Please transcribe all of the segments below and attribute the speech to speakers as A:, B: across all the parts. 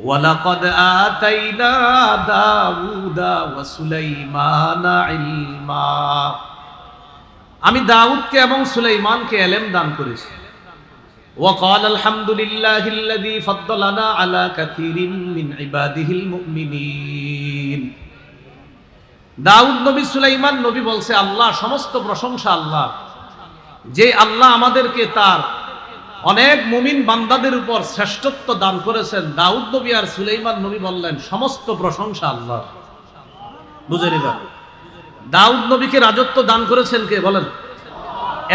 A: ওয়ালাকাদ আতাইনা দাউদা ওয়া সুলাইমানা ইলমা। আমি দাউদকে এবং সুলাইমানকে ইলম দান করেছি। ওয়া ক্বালা আলহামদুলিল্লাহিল্লাযী ফাদ্দালানা আলা কাসীরিন মিন ইবাদিহিল মুমিনিন। দাউদ নবী, সুলাইমান নবী বলছে, আল্লাহ, সমস্ত প্রশংসা আল্লাহ, যে আল্লাহ আমাদেরকে তার অনেক মুমিন বান্দাদের উপর শ্রেষ্ঠত্ব দান করেছেন। দাউদ নবী আর সুলাইমান নবী বললেন, সমস্ত প্রশংসা আল্লাহ। বুঝে নিবা, দাউদ নবীকে রাজত্ব দান করেছেন কে বলেন?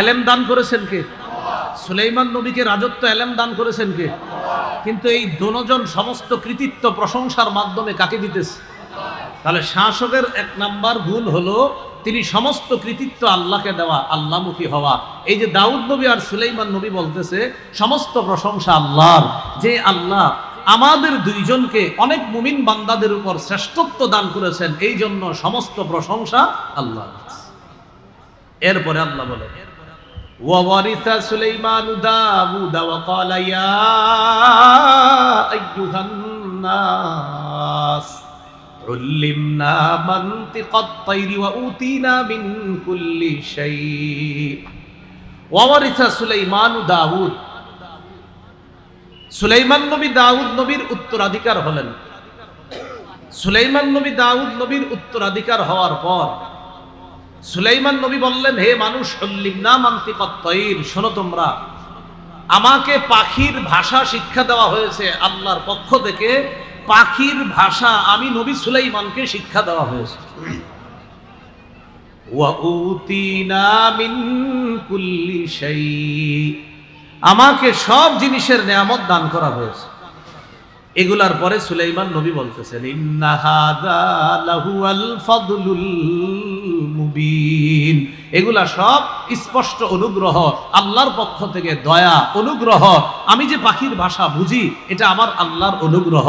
A: এলেম দান করেছেন কে? সুলাইমান নবীকে রাজত্ব এলেম দান করেছেন কে? কিন্তু এই দুজন সমস্ত কৃতিত্ব প্রশংসার মাধ্যমে কাকে দিতেছে? তাহলে শাসকের এক নাম্বার গুণ হলো তিনি সমস্ত কৃতিত্ব আল্লাহকে দেওয়া, আল্লাহমুখী হওয়া। এই যে দাউদ নবী আর সুলাইমান নবী বলতেছে সমস্ত প্রশংসা আল্লাহর, যে আল্লাহ আমাদের দুইজনকে অনেক মুমিন বান্দাদের উপর শ্রেষ্ঠত্ব দান করেছেন, এই জন্য সমস্ত প্রশংসা আল্লাহ। এরপরে আল্লাহ বলেন, ওয়ারিসা সুলাইমান দাউদ ওয়া ক্বালা ইয়া আইয়ুহান নাস উল্লিমনা মানতিকাত তায়রি ওয়া উতিনা মিন কুল্লি শাই। ওয়ারিসা সুলাইমান দাউদ, সুলাইমান নবী দাউদ নবীর উত্তরাধিকার হলেন। সুলাইমান নবী দাউদ নবীর উত্তরাধিকার হওয়ার পর সুলাইমান নবী বললেন, হে মানুষ, উল্লিমনা মানতিকাত তায়র, শোনো তোমরা, আমাকে পাখির ভাষা শিক্ষা দেওয়া হয়েছে আল্লাহর পক্ষ থেকে। পাখির ভাষা আমি নবী সুলাইমানকে শিক্ষা দেওয়া হয়েছে। ওয়া উতিনা মিন কুল্লি শাই, আমাকে সব জিনিসের নেয়ামত দান করা হয়েছে। এগুলার পরে সুলাইমান নবী বলতেছেন, ইন্না হাযা লাহুয়াল ফাদলুল মুবিন, এগুলা সব স্পষ্ট অনুগ্রহ, আল্লাহর পক্ষ থেকে দয়া, অনুগ্রহ। আমি যে পাখির ভাষা বুঝি, এটা আমার আল্লাহর অনুগ্রহ।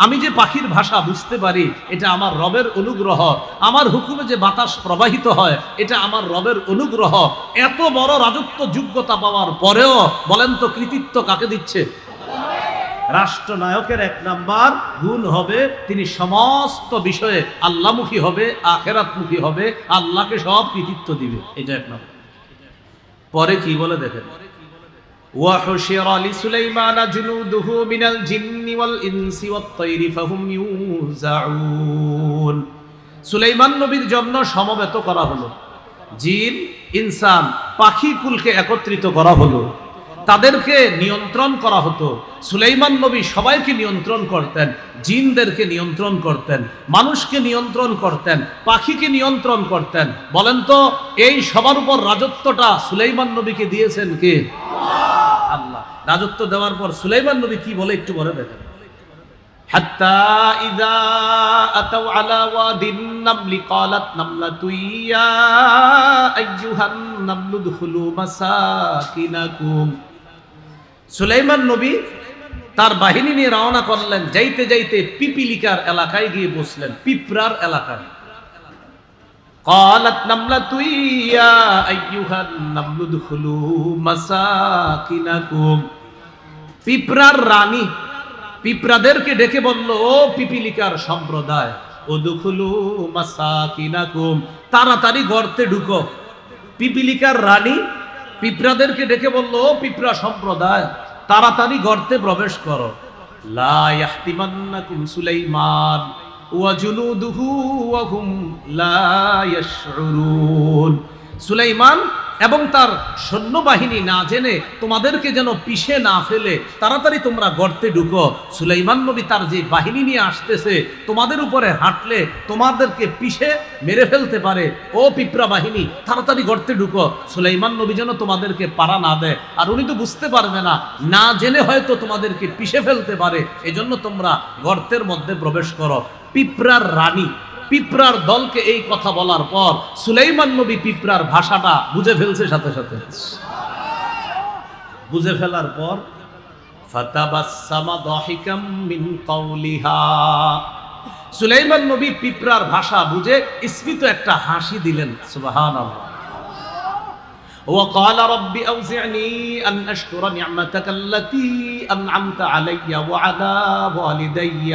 A: আমি যে পাখির ভাষা বুঝতে পারি, এটা আমার রবের অনুগ্রহ। আমার হুকুমে যে বাতাস প্রবাহিত হয়, এটা আমার রবের অনুগ্রহ। এত বড় রাজত্ব যোগ্যতা পাওয়ার পরেও বলেন তো কৃতিত্ব কাকে দিচ্ছে? রাষ্ট্রনায়কের এক নাম্বার গুণ হবে তিনি সমস্ত বিষয়ে আল্লাহমুখী হবে, আখিরাতমুখী হবে, আল্লাহকে সব কৃতিত্ব দিবে। এটা এক নাম্বার। পরে কি বলে দেখেন, ওয়া হুশিরা লিসুলাইমানা জুনুদুহু মিনাল জিন্নি ওয়াল ইনসি ওয়াত তায়রি ফাহুম ইউজাউন। সুলাইমান নবীর জন্য সমবেত করা হলো, জিন, ইনসান, পাখি কুলকে একত্রিত করা হলো, তাদেরকে নিয়ন্ত্রণ করা হতো। সুলাইমান নবী সবাইকে নিয়ন্ত্রণ করতেন, জিনদেরকে নিয়ন্ত্রণ করতেন, মানুষকে নিয়ন্ত্রণ করতেন, পাখিকে নিয়ন্ত্রণ করতেন। বলেন তো এই সবার উপর রাজত্বটা সুলাইমান নবীকে দিয়েছেন কে? আল্লাহ। রাজত্ব দেওয়ার পর সুলাইমান নবী কি বলে একটু বলে দেখেন, হাত্তা ইযা আতাউ আলা ওয়াদিন নামলি ক্বালাত নামলাতু ইয়া আইয়ুহান নামলু দুখুলু মাসাকিনাকুম। সুলাইমান নবী তার বাহিনী নিয়ে রওনা করলেন, যাইতে যাইতে পিপিলিকার এলাকায় গিয়ে বসলেন, পিঁপড়ার এলাকায়। ক্বালাত নামলাতু ইয়া আইয়ুহান নামলু দুখুলু মাসাকিনাকুম। পিঁপড়ার রানী পিঁপড়াদেরকে ডেকে বলল, ও পিপিলিকার সম্প্রদায়, উদখুলু মাসাকিনাকুম, তাড়াতাড়ি গর্তে ঢুকো। পিপিলিকার রানী পিঁপড়াদেরকে ডেকে বলল, ও পিঁপড়া সম্প্রদায়, তাড়াতাড়ি গর্তে প্রবেশ করো। লা ইয়াহতিমান্নাকুম সুলাইমান ওয়া জুনুদুহু ওয়া হুম লা ইয়াশউরুন। সুলাইমান এবং তার সৈন্যবাহিনী না জেনে তোমাদেরকে যেন পিষে না ফেলে, তাড়াতাড়ি তোমরা গর্তে ঢুকো। সুলাইমান নবী তার যে বাহিনী নিয়ে আসতেছে, তোমাদের উপরে হাঁটলে তোমাদেরকে পিষে মেরে ফেলতে পারে। ও পিঁপড়া বাহিনী, তাড়াতাড়ি গর্তে ঢুকো, সুলাইমান নবী যেন তোমাদেরকে পারা না দেয়। আর উনি তো বুঝতে পারবে না, না জেনে হয়তো তোমাদেরকে পিষে ফেলতে পারে, এজন্য তোমরা গর্তের মধ্যে প্রবেশ করো। পিঁপড়ার রানী পিঁপড়ার দলকে এই কথা বলার পর সুলাইমান নবী পিঁপড়ার ভাষাটা বুঝে ফেলছে। সাথে সাথে বুঝে ফেলার পর ফাতাবাসসামা দাহিকাম মিন কাওলিহা, সুলাইমান নবী পিঁপড়ার ভাষা বুঝে স্ফীত একটা হাসি দিলেন। সুবহানাল্লাহ। وقال رب أوزعني أن أشكر نعمتك التي أنعمت علي وعلى والدي।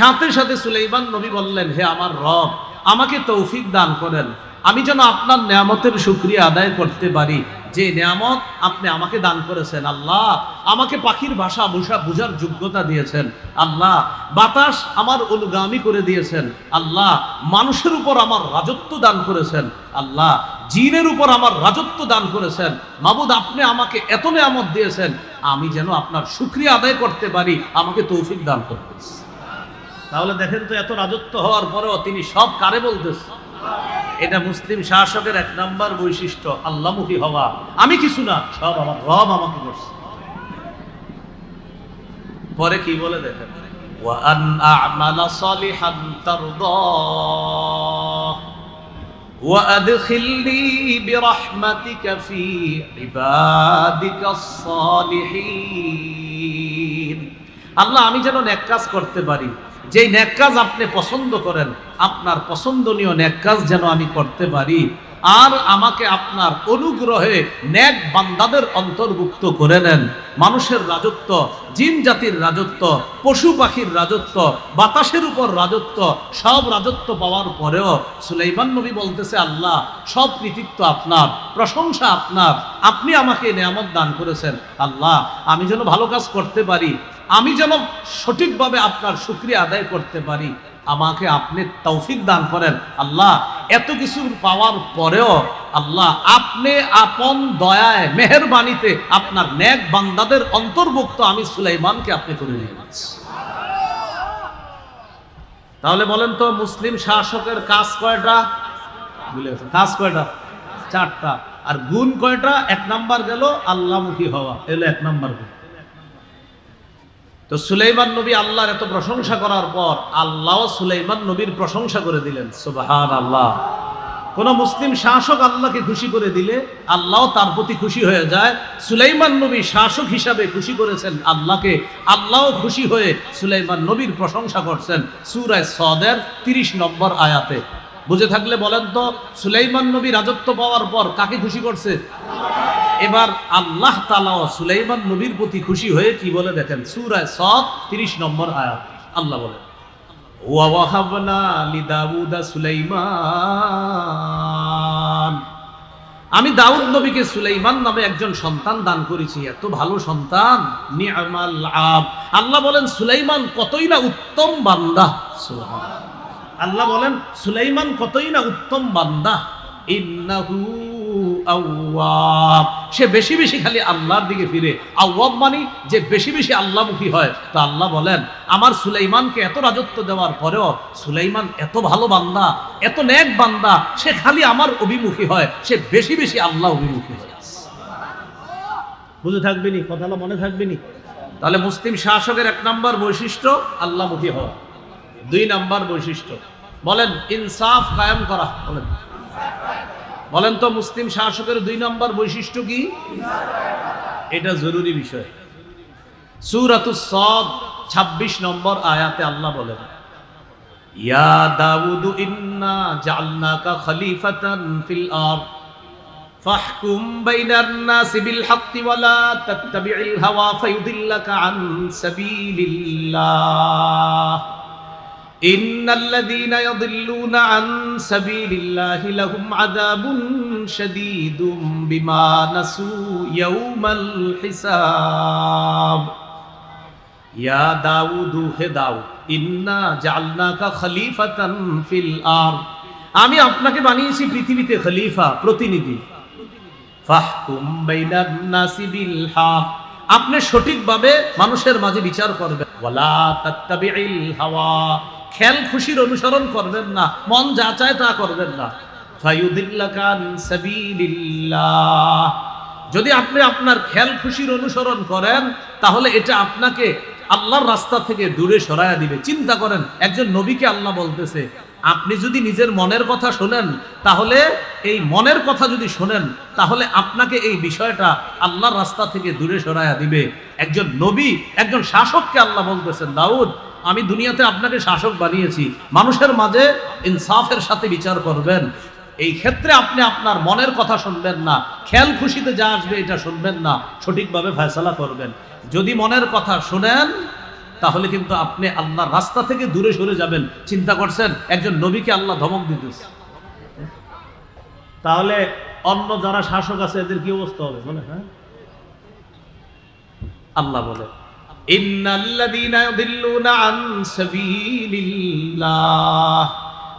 A: সাথে সাথে সুলাইমান নবী বললেন, হে আমার রব, আমাকে তৌফিক দান করেন, আমি যেন আপনার নেয়ামতের শুকরিয়া আদায় করতে পারি, যে নেয়ামত আপনি আমাকে দান করেছেন। আল্লাহ, আমাকে পাখির ভাষা বুঝার যোগ্যতা দিয়েছেন। আল্লাহ, বাতাস আমার অনুগামী করে দিয়েছেন। আল্লাহ, মানুষের উপর আমার রাজত্ব দান করেছেন। আল্লাহ, জিনের উপর আমার রাজত্ব দান করেছেন। মাবুদ, আপনি আমাকে এত নেয়ামত দিয়েছেন, আমি যেন আপনার শুকরিয়া আদায় করতে পারি, আমাকে তৌফিক দান করতেছেন। তাহলে দেখেন তো, এত রাজত্ব হওয়ার পরেও তিনি সব কারে বলতেছেন? এটা মুসলিম শাসকের এক নাম্বার বৈশিষ্ট্য, আল্লাহমুখী হওয়া। আমি কিছু না, সব আমার রব আমাকে করছে। পরে কি বলে দেখেন, ওয়া আন আ'মালা সালিহান তারদাহ ওয়া আদখিলনি বিরহমাতিকা ফি ইবাদিকাস সালিহিন। আল্লাহ, আমি যেন নেক কাজ করতে পারি, যেই নেক কাজ আপনি পছন্দ করেন, আপনার পছন্দনীয় নেক কাজ যেন আমি করতে পারি, আর আমাকে আপনার অনুগ্রহে নেক বান্দাদের অন্তর্ভুক্ত করে নেন। মানুষের রাজত্ব, জিন জাতির রাজত্ব, পশু পাখির রাজত্ব, বাতাসের উপর রাজত্ব, সব রাজত্ব পাওয়ার পরেও সুলাইমান নবী বলতেছে, আল্লাহ, সব কৃতিত্ব আপনার, প্রশংসা আপনার, আপনি আমাকে নেয়ামত দান করেছেন। আল্লাহ, আমি যেন ভালো কাজ করতে পারি, আমি যেন সঠিকভাবে আপনার শুকরিয়া আদায় করতে পারি, আমাকে আপনি তৌফিক দান করেন। আল্লাহ, এত কিছু পাওয়ার পরেও আল্লাহ, আপনি আপন দয়ায়, মেহেরবানিতে আপনার নেক বান্দাদের অন্তর্ভুক্ত আমি সুলাইমানকে আপনি করে নিয়েছেন। তাহলে বলেন তো, মুসলিম শাসকের কাজ কয়টা? কাজ কয়টা? 4টা। আর গুণ কয়টা? 1 নাম্বার গেল আল্লাহমুখী হওয়া, এলো 1 নাম্বার গুণ। তো সুলাইমান নবী আল্লাহর এত প্রশংসা করার পর আল্লাহ সুলাইমান নবীর প্রশংসা করে দিলেন। সুবহানাল্লাহ। কোন মুসলিম শাসক আল্লাহকে খুশি করে দিলে আল্লাহ তার প্রতি খুশি হয়ে যায়। সুলাইমান নবী শাসক হিসাবে খুশি করেছেন আল্লাহকে, আল্লাহ খুশি হয়ে সুলাইমান নবীর প্রশংসা করছেন সূরা সদের 30 নম্বর আয়াতে। বুঝে থাকলে বলেন তো, সুলাইমান নবী রাজত্ব পাওয়ার পর কাকে খুশি করছে? এবার আল্লাহ তাআলা সুলাইমান নবীর প্রতি খুশি হয়ে কি বলে দেখেন, সূরা সদ 30 নম্বর আয়াত। আল্লাহ বলেন, ওয়া ওয়াহাবনা লিদাউদা সুলাইমান, আমি দাউদ নবীকে সুলাইমান নামে একজন সন্তান দান করেছি। এত ভালো সন্তান, নি'মাল আব। আল্লাহ বলেন, সুলাইমান কতই না উত্তম বান্দা। সুবহানাল্লাহ। আল্লাহ বলেন, সুলাইমান কতই না উত্তম বান্দা। ইন্নাহু আওয়াব, সে বেশি বেশি খালি আল্লাহর দিকে ফিরে। আওয়াব মানে যে বেশি বেশি আল্লাহমুখী হয়। তো আল্লাহ বলেন, আমার সুলাইমানকে এত রাজত্ব দেওয়ার পরেও সুলাইমান এত ভালো বান্দা, এত নেক বান্দা, সে খালি আমার অভিমুখী হয়, সে বেশি বেশি আল্লাহ অভিমুখী হয়। বুঝে থাকবে নি কথাটা, মনে থাকবে নি? তাহলে মুসলিম শাসকের 1 নাম্বার বৈশিষ্ট্য আল্লাহমুখী হওয়া। 2 নাম্বার বৈশিষ্ট্য বলেন, ইনসাফ কায়েম করা। বলেন তো, মুসলিম শাসকের 2 নাম্বার বৈশিষ্ট্য কি? এটা জরুরি বিষয়। সূরাতুস সাদ 26 নম্বর আয়াতে আল্লাহ বলেন, ইয়া দাউদ ইন্না জাআলনাকা খলিফাতান ফিল আরদ ফাহকুম বাইনান নাসি বিল হাক্কি ওয়া লা তাত্তাবি'ল হাওয়া ফায়ুদিল্লাকা আন সাবিলিল্লাহ ইন্নাল্লাযীনা ইয়াদিল্লুনা আন সাবিলিল্লাহি লাহুম আযাবুন শাদীদুম বিমা নাসু ইয়াউমাল হিসাব। ইয়া দাউদ, হে দাউদ, ইন্না জাআলনাকা খলিফাতান ফিল আরদ, আমি আপনাকে বানিয়েছি পৃথিবীতে খলিফা, প্রতিনিধি। ফাহকুম বাইনান নাসি বিল হক, আপনি সঠিকভাবে মানুষের মাঝে বিচার করবেন। ওয়ালা তাত্তাবি'ল হাওয়া, খেল খুশির অনুসরণ করবেন না, মন যা চায় তা করবেন না। ফায়ুদিল্লাকা আন সাবিলিল্লাহ, যদি আপনি আপনার খেল খুশির অনুসরণ করেন তাহলে এটা আপনাকে আল্লাহর রাস্তা থেকে দূরে সরায়া দিবে। চিন্তা করেন, একজন নবীকে আল্লাহ বলতেছে, আপনি যদি নিজের মনের কথা শোনেন, তাহলে এই মনের কথা যদি শোনেন তাহলে আপনাকে এই বিষয়টা আল্লাহর রাস্তা থেকে দূরে সরায়া দিবে। একজন নবী, একজন শাসককে আল্লাহ বলতেছেন, দাউদ, আমি দুনিয়াতে আপনাকে শাসক বানিয়েছি, মানুষের মাঝে ইনসাফের সাথে বিচার করবেন। এই ক্ষেত্রে আপনি আপনার মনের কথা শুনবেন না, খেয়াল খুশিতে যা আসবে এটা শুনবেন না, সঠিকভাবে ফয়সালা করবেন। যদি মনের কথা শুনেন তাহলে কিন্তু আপনি আল্লাহর রাস্তা থেকে দূরে সরে যাবেন। চিন্তা করছেন একজন নবীকে আল্লাহ ধমক দিতেছে, তাহলে অন্য যারা শাসক আছে এদের কি অবস্থা হবে বলে? হ্যাঁ, আল্লাহ বলে ইন্নাল্লাযীনা ইউদিল্লুনা আন সাবিলিল্লাহ,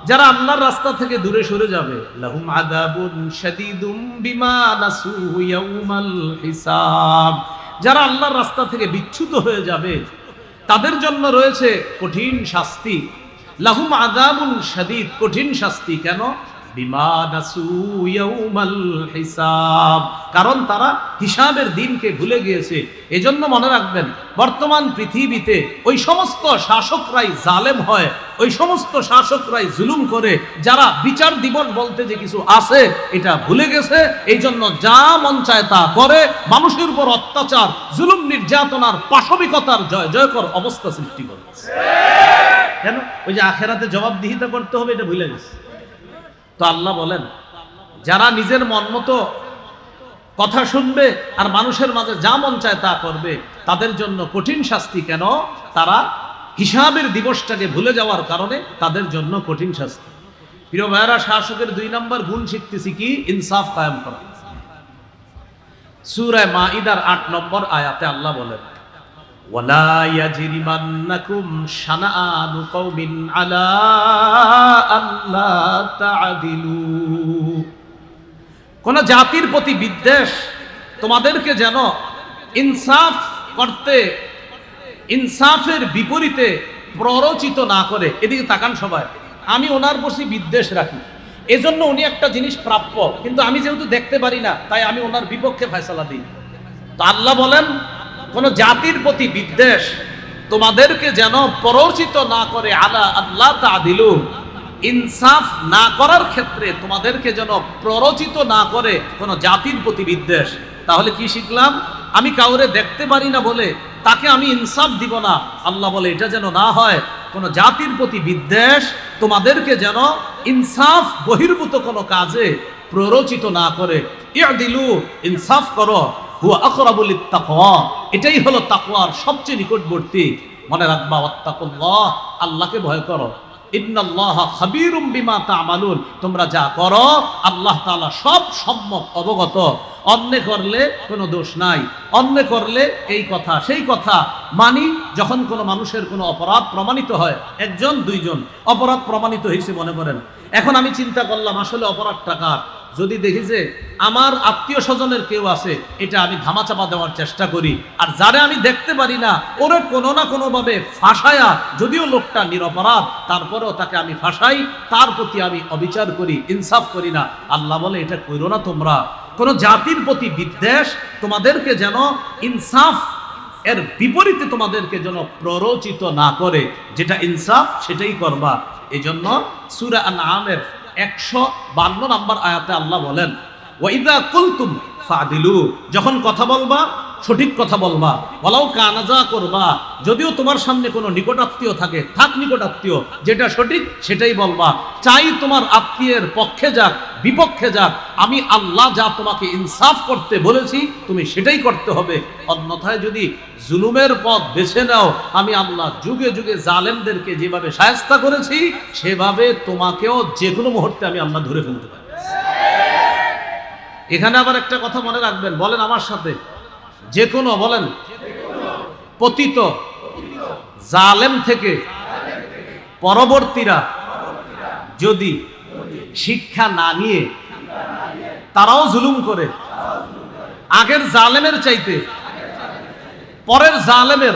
A: যারা আল্লাহর রাস্তা থেকে দূরে সরে যাবে, লাহুম আযাবুন শাদীদুম বিমা নাসু ইয়াউমাল হিসাব, যারা আল্লাহর রাস্তা থেকে বিচ্যুত হয়ে যাবে তাদের জন্য রয়েছে কঠিন শাস্তি। লাহুম আযাবুন শাদীদ, কঠিন শাস্তি। কেন? বিমা নাসু ইয়াউমাল হিসাব, কারণ তারা হিসাবের দিনকে ভুলে গিয়েছে। এজন্য মনে রাখবেন, বর্তমান পৃথিবীতে ওই সমস্ত শাসকরাই জালেম হয়, ওই সমস্ত শাসকরাই জুলুম করে, যারা বিচার দিবস বলতে যে কিছু আছে এটা ভুলে গেছে। এই জন্য যা মন চায় তা করে, মানুষের উপর অত্যাচার, জুলুম, নির্যাতনার, পাশবিকতার জয় জয়কর অবস্থা সৃষ্টি করে। কেন? ওই যে আখেরাতে জবাবদিহিতা করতে হবে এটা ভুলে গেছে। তো আল্লাহ বলেন, যারা নিজের মন মতো কথা শুনবে আর মানুষের মাঝে যা মন চায় তা করবে, তাদের জন্য কঠিন শাস্তি। কেন? তারা হিসাবের দিবসটাকে ভুলে যাওয়ার কারণে তাদের জন্য কঠিন শাস্তি। প্রিয় ভাইয়েরা, শাসকের 2 নম্বর গুণ শিখতেছি কি? ইনসাফ কায়েম করা। সূরা মাঈদার 8 নম্বর আয়াতে আল্লাহ বলেন, ওয়ালা ইয়াজরিমান্নাকুম শানাআনু কওমিন আলা আল্লা তা'দিলু, কোন জাতির প্রতি বিদ্বেষ তোমাদেরকে যেন ইনসাফ করতে, ইনসাফের বিপরীতে প্ররোচিত না করে। এদিকে তাকান সবাই, আমি ওনার প্রতি বিদ্বেষ রাখি, এজন্য উনি একটা জিনিস প্রাপ্য, কিন্তু আমি যেহেতু দেখতে পারি না তাই আমি ওনার বিপক্ষে ফয়সালা দিই। তো আল্লাহ বলেন, কোন জাতির প্রতি বিদ্বেষ তোমাদেরকে যেন প্ররোচিত না করে, আলা আল্লাহ তা'দিলু, ইনসাফ না করার ক্ষেত্রে তোমাদেরকে যেন প্ররোচিত না করে কোন জাতির প্রতি বিদ্বেষ। তাহলে কি শিখলাম? আমি কাউরে দেখতে পারি না বলে তাকে আমি ইনসাফ দিব না। আল্লাহ বলে এটা যেন না হয়। কোন জাতির প্রতি বিদ্বেষ তোমাদেরকে যেন ইনসাফ বহির্ভূত কোনো কাজে প্ররোচিত না করে। ইআদিলু, ইনসাফ করো। হুয়া আকরাবু লিত্তাকওয়া, এটাই হলো তাকওয়ার সবচেয়ে নিকটবর্তী। মনে রাখবা, ওয়াত্তাকুল্লাহ, আল্লাহকে ভয় করো। ইন্নাল্লাহা খাবীরুম বিমা তা'মালুন, তোমরা যা করো আল্লাহ তাআলা সব সম্যক অবগত। অন্যায় করলে কোনো দোষ নাই, অন্যায় করলে এই কথা সেই কথা মানি। যখন কোনো মানুষের কোনো অপরাধ প্রমাণিত হয়, 1 জন 2 জন অপরাধ প্রমাণিত হয়েছে মনে করেন, এখন আমি চিন্তা করলাম আসলে অপরাধটা কার। যদি দেখি যে আমার আত্মীয় স্বজনের কেউ আছে, এটা আমি ধামাচাপা দেওয়ার চেষ্টা করি। আর যারে আমি দেখতে পারি না ওরে কোনো না কোনোভাবে ফাঁসায়া, যদিও লোকটা নিরপরাধ তারপরেও তাকে আমি ফাঁসাই, তার প্রতি আমি অবিচার করি, ইনসাফ করি না। আল্লাহ বলে এটা করো না তোমরা। কোন জাতির প্রতি বিদ্বেষ তোমাদেরকে যেন ইনসাফ এর বিপরীতে তোমাদেরকে যেন প্ররোচিত না করে, যেটা ইনসাফ সেটাই করবা। এই জন্য সূরা আনআমের 152 নম্বর আয়াতে আল্লাহ বলেন, ওয়াইদা কুলতুম ফাদিলু, যখন কথা বলবা সঠিক কথা বলবা। ওয়ালাউ কানাজা করবা, যদিও তোমার সামনে কোনো নিকটাত্মীয় থাকে, থাক নিকটাত্মীয়, যেটা সঠিক সেটাই বলবা। চাই তোমার আত্মীয়ের পক্ষে যাক বিপক্ষে যাক, আমি আল্লাহ যা তোমাকে ইনসাফ করতে বলেছি তুমি সেটাই করতে হবে। অন্যথায় যদি জুলুমের পথ বেছে নাও, আমি আল্লাহ যুগে যুগে জালেমদেরকে যেভাবে শায়েস্তা করেছি সেভাবে তোমাকেও যে কোনো মুহূর্তে আমি আল্লাহ ধরে ফেলতে পারি। এখানে আবার একটা কথা মনে রাখবেন, বলেন আমার সাথে, যে কোনো, বলেন, পতিত জালেম থেকে পরবর্তীরা যদি শিক্ষা না নিয়ে তারাও জুলুম করে, আগের জালেমের চাইতে পরের জালেমের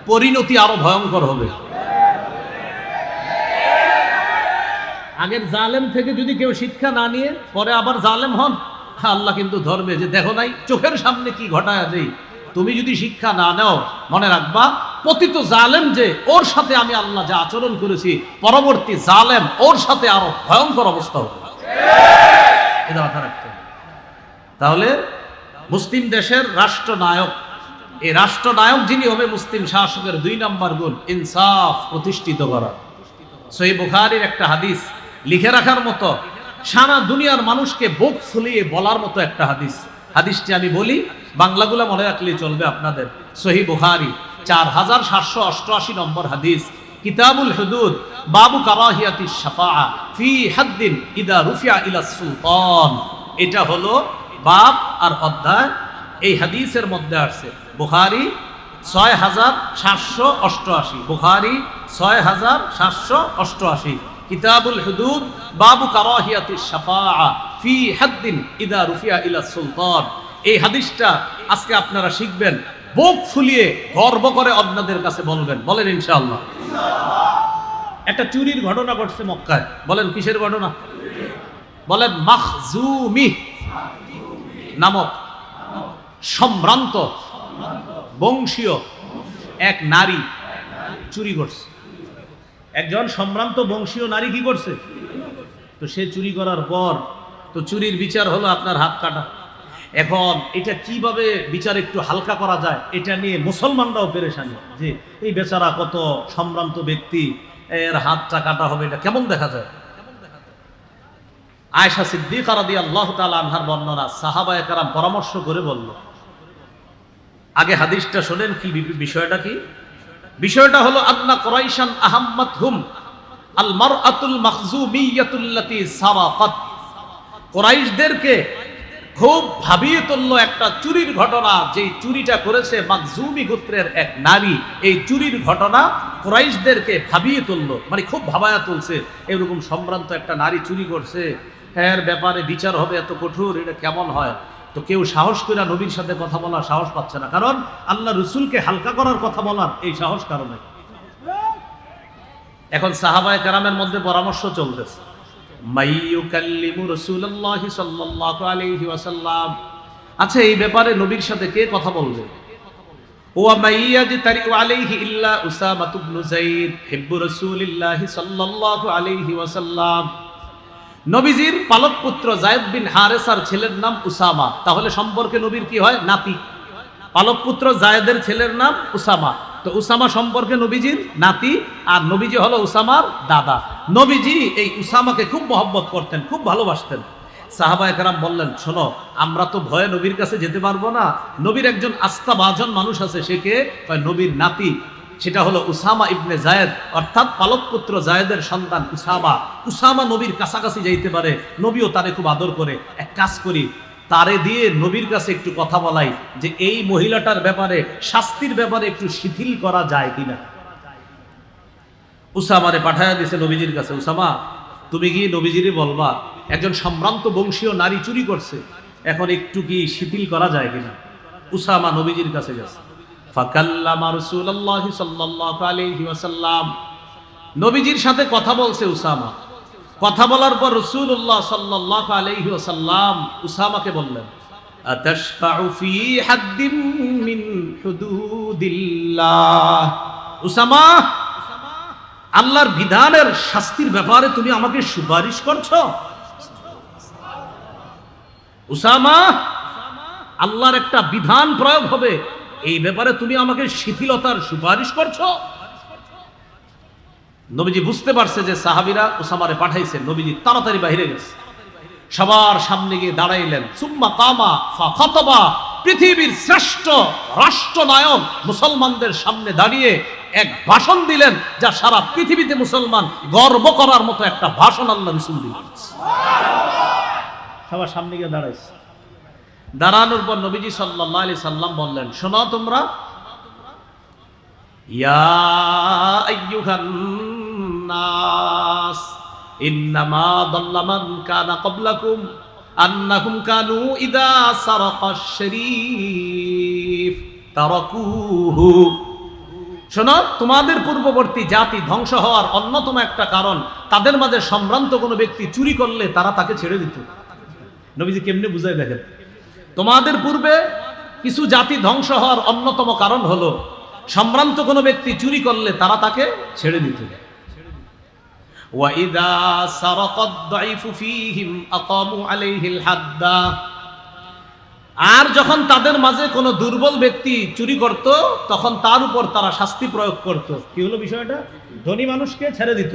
A: পরিণতি আরো ভয়ঙ্কর হবে। আগের জালেম থেকে যদি কেউ শিক্ষা না নিয়ে পরে আবার জালেম হন, আল্লাহ কিন্তু ধরবে যে দেখো নাই চোখের সামনে কি ঘটায় দেই। তুমি যদি শিক্ষা না নাও, মনে রাখবা পতিত জালেম যে ওর সাথে আমি আল্লাহ যা আচরণ করেছি, পরবর্তী জালেম ওর সাথে আরো ভয়ঙ্কর অবস্থা হবে। এটা মাথা রাখতে হবে। তাহলে মুসলিম দেশের রাষ্ট্রনায়ক, এই রাষ্ট্রনায়ক যিনি হবে, মুসলিম শাসকের 2 নম্বর গুণ ইনসাফ প্রতিষ্ঠিত করা। সহিহ বুখারীর একটা হাদিস লিখে রাখার মতো, সারা দুনিয়ার মানুষকে বুক ফুলিয়ে বলার মতো একটা হাদিস। হাদিসটি আমি বলি, বাংলাগুলা মনে রাখলেই চলবে আপনাদের। সহিহ বুখারী 4788 নম্বর হাদিস, কিতাবুল হুদুদ, বাবু কারাহিয়াতিশ শাফাআ ফি হাদ্দিন ইদা রুফিয়া ইলা সুলতান। এটা হলো বাব আর অধ্যায়। এই হাদিসের মধ্যে আছে বুখারী 6788, বুখারী 6788, কিতাবুল হুদুদ, বাবু কারাহিয়াতিশ শাফাআ ফি হাদ্দিন ইদা রুফিয়া ইলা সুলতান। এই হাদিসটা আজকে আপনারা শিখবেন, বুক ফুলিয়ে গর্ব করে অন্যদের কাছে বলবেন। বলেন ইনশাআল্লাহ। একটা চুরির ঘটনা ঘটছে মক্কায়। বলেন কিসের ঘটনা? বলেন মাখজুমি নামক সম্ভ্রান্ত বংশীয় এক নারী চুরি করছে। একজন সম্ভ্রান্ত বংশীয় নারী কি করছে? তো সে চুরি করার পর তো চুরির বিচার হলো আপনার হাত কাটা। এখন এটা কিভাবে বিচার একটু হালকা করা যায়, এটা নিয়ে মুসলমানরাও পেরেশানি যে এই বেচারা কত সম্ভ্রান্ত ব্যক্তি, এর হাতটা কাটা হবে, এটা কেমন দেখা যায়। আয়েশা সিদ্দিকা রাদিয়াল্লাহু তাআলা আনহার বর্ণনা, সাহাবায়ে কেরাম পরামর্শ করে বলল, আগে হাদিসটা শোনেন কি বিষয়টা কি। বিষয়টা হলো আন্না কুরাইশান আহাম্মাতহুম আল মারআতুল মাখজুমিয়াতুল্লাতী সারাকাত। কুরাইশদেরকে খুব ভাবিয়ে তুললো একটা চুরির ঘটনা, যেই চুরিটা করেছে মাখজুমি গোত্রের এক নারী। এই চুরির ঘটনা কুরাইশদেরকে ভাবিয়ে তুললো, মানে খুব ভাবায়া তুলছে। এরকম সম্ভ্রান্ত একটা নারী চুরি করছে, এর ব্যাপারে বিচার হবে এত কঠোর, এটা কেমন হয়। তো কেউ সাহস করে নবীর সাথে কথা বলার সাহস পাচ্ছে না, কারণ আল্লাহ রসুলকে হালকা করার কথা বলার এই সাহস কারণে। এখন সাহাবায়ে কেরামের মধ্যে পরামর্শ চলতেছে, মাইয়ুকাল্লিমু রাসূলুল্লাহি সাল্লাল্লাহু আলাইহি ওয়াসাল্লাম, আচ্ছা এই ব্যাপারে নবীর সাথে কে কথা বলবে? ওয়া মাইয়াজতারিউ আলাইহি ইল্লা উসামা ইবনে যায়েদ হিব্বু রাসূলিল্লাহি সাল্লাল্লাহু আলাইহি ওয়াসাল্লাম। নবীজির পালক পুত্র যায়েদ বিন হারেসার ছেলের নাম উসামা, তাহলে সম্পর্কে নবীর কি হয়? নাতি। পালক পুত্র যায়েদের ছেলের নাম উসামা, তো উসামা সম্পর্কে নবীজির নাতি, আর নবীজি হলো উসামার দাদা। নবীজি এই উসামাকে খুব মহব্বত করতেন, খুব ভালোবাসতেন। সাহাবায়ে কেরাম বললেন, শোনো, আমরা তো ভয়ে নবীর কাছে যেতে পারবো না, নবীর একজন আস্থাভাজন মানুষ আছে, সে কে? নবীর নাতি, সেটা হলো উসামা ইবনে যায়েদ, অর্থাৎ পালক পুত্র যায়েদের সন্তান উসামা। উসামা নবীর কাছাকাছি যাইতে পারে, নবীও তারে খুব আদর করে। এক কাজ করি, তারে দিয়ে নবীর কাছে একটু কথা বলাই যে এই মহিলাটার ব্যাপারে, শাস্তির ব্যাপারে একটু শিথিল করা যায় কিনা। উসামারে পাঠায়া দিয়েছে নবীজির কাছে, উসামা তুমি গিয়ে নবীজিরে বলবা একজন সম্ভ্রান্ত বংশীয় নারী চুরি করছে, এখন একটু কি শিথিল করা যায় কিনা। উসামা নবীজির কাছে গেছে, ফাকাল্লামা রাসূলুল্লাহি সাল্লাল্লাহু আলাইহি ওয়াসাল্লাম, নবীজির সাথে কথা বলছে উসামা। কথা বলার পর রাসূলুল্লাহ সাল্লাল্লাহু আলাইহি ওয়াসাল্লাম উসামাকে বললেন, আতাশফাউ ফি হাদ্দিন মিন হুদুদিল্লাহ। উসামা, আল্লাহর বিধানের শাস্তির ব্যাপারে তুমি আমাকে সুপারিশ করছো? উসামা, আল্লাহর একটা বিধান প্রয়োগ হবে, এই ব্যাপারে তুমি আমাকে শিথিলতার সুপারিশ করছো? নবীজি বুঝতে পারছে যে সাহাবীরা উসামারে পাঠাইছে, নবীজি তাড়াতাড়ি বাইরে গেছে, সবার সামনে গিয়ে দাঁড়াইলেন। সুম্মা কামা ফাখাতাবা, পৃথিবীর শ্রেষ্ঠ রাষ্ট্রনায়ক মুসলমানদের সামনে দাঁড়িয়ে এক ভাষণ দিলেন, যা সারা পৃথিবীতে মুসলমান গর্ব করার মতো একটা ভাষণ আল্লাহ রাসূল দিলেন। সবার সামনে গিয়ে দাঁড়াইছে। দাঁড়ানোর পর নবীজি সাল্লাল্লাহু আলাইহি সাল্লাম বললেন, শোনো তোমরা, ইয়া আইয়ুহান নাস ইন্নামা দাল্লা মান কানা ক্বাবলাকুম আন্নাহুম কানু ইযা সারাকাশ শরীফ তারাকুহু। শোনো, তোমাদের পূর্ববর্তী জাতি ধ্বংস হওয়ার অন্যতম একটা কারণ, তাদের মাঝে সম্ভ্রান্ত কোনো ব্যক্তি চুরি করলে তারা তাকে ছেড়ে দিত। নবীজি কেমনে বুঝায় দেখেন, তোমাদের পূর্বে কিছু জাতি ধ্বংস হওয়ার অন্যতম কারণ হলো সম্ভ্রান্ত কোনো ব্যক্তি চুরি করলে তারা তাকে ছেড়ে দিত। ওয়াইদা সারাকাদ দাইফু ফীহিম আকামু আলাইহিল হাদ্দা, আর যখন তাদের মাঝে কোনো দুর্বল ব্যক্তি চুরি করত, তখন তার উপর তারা শাস্তি প্রয়োগ করত। কি হলো বিষয়টা? ধনী মানুষকে ছেড়ে দিত,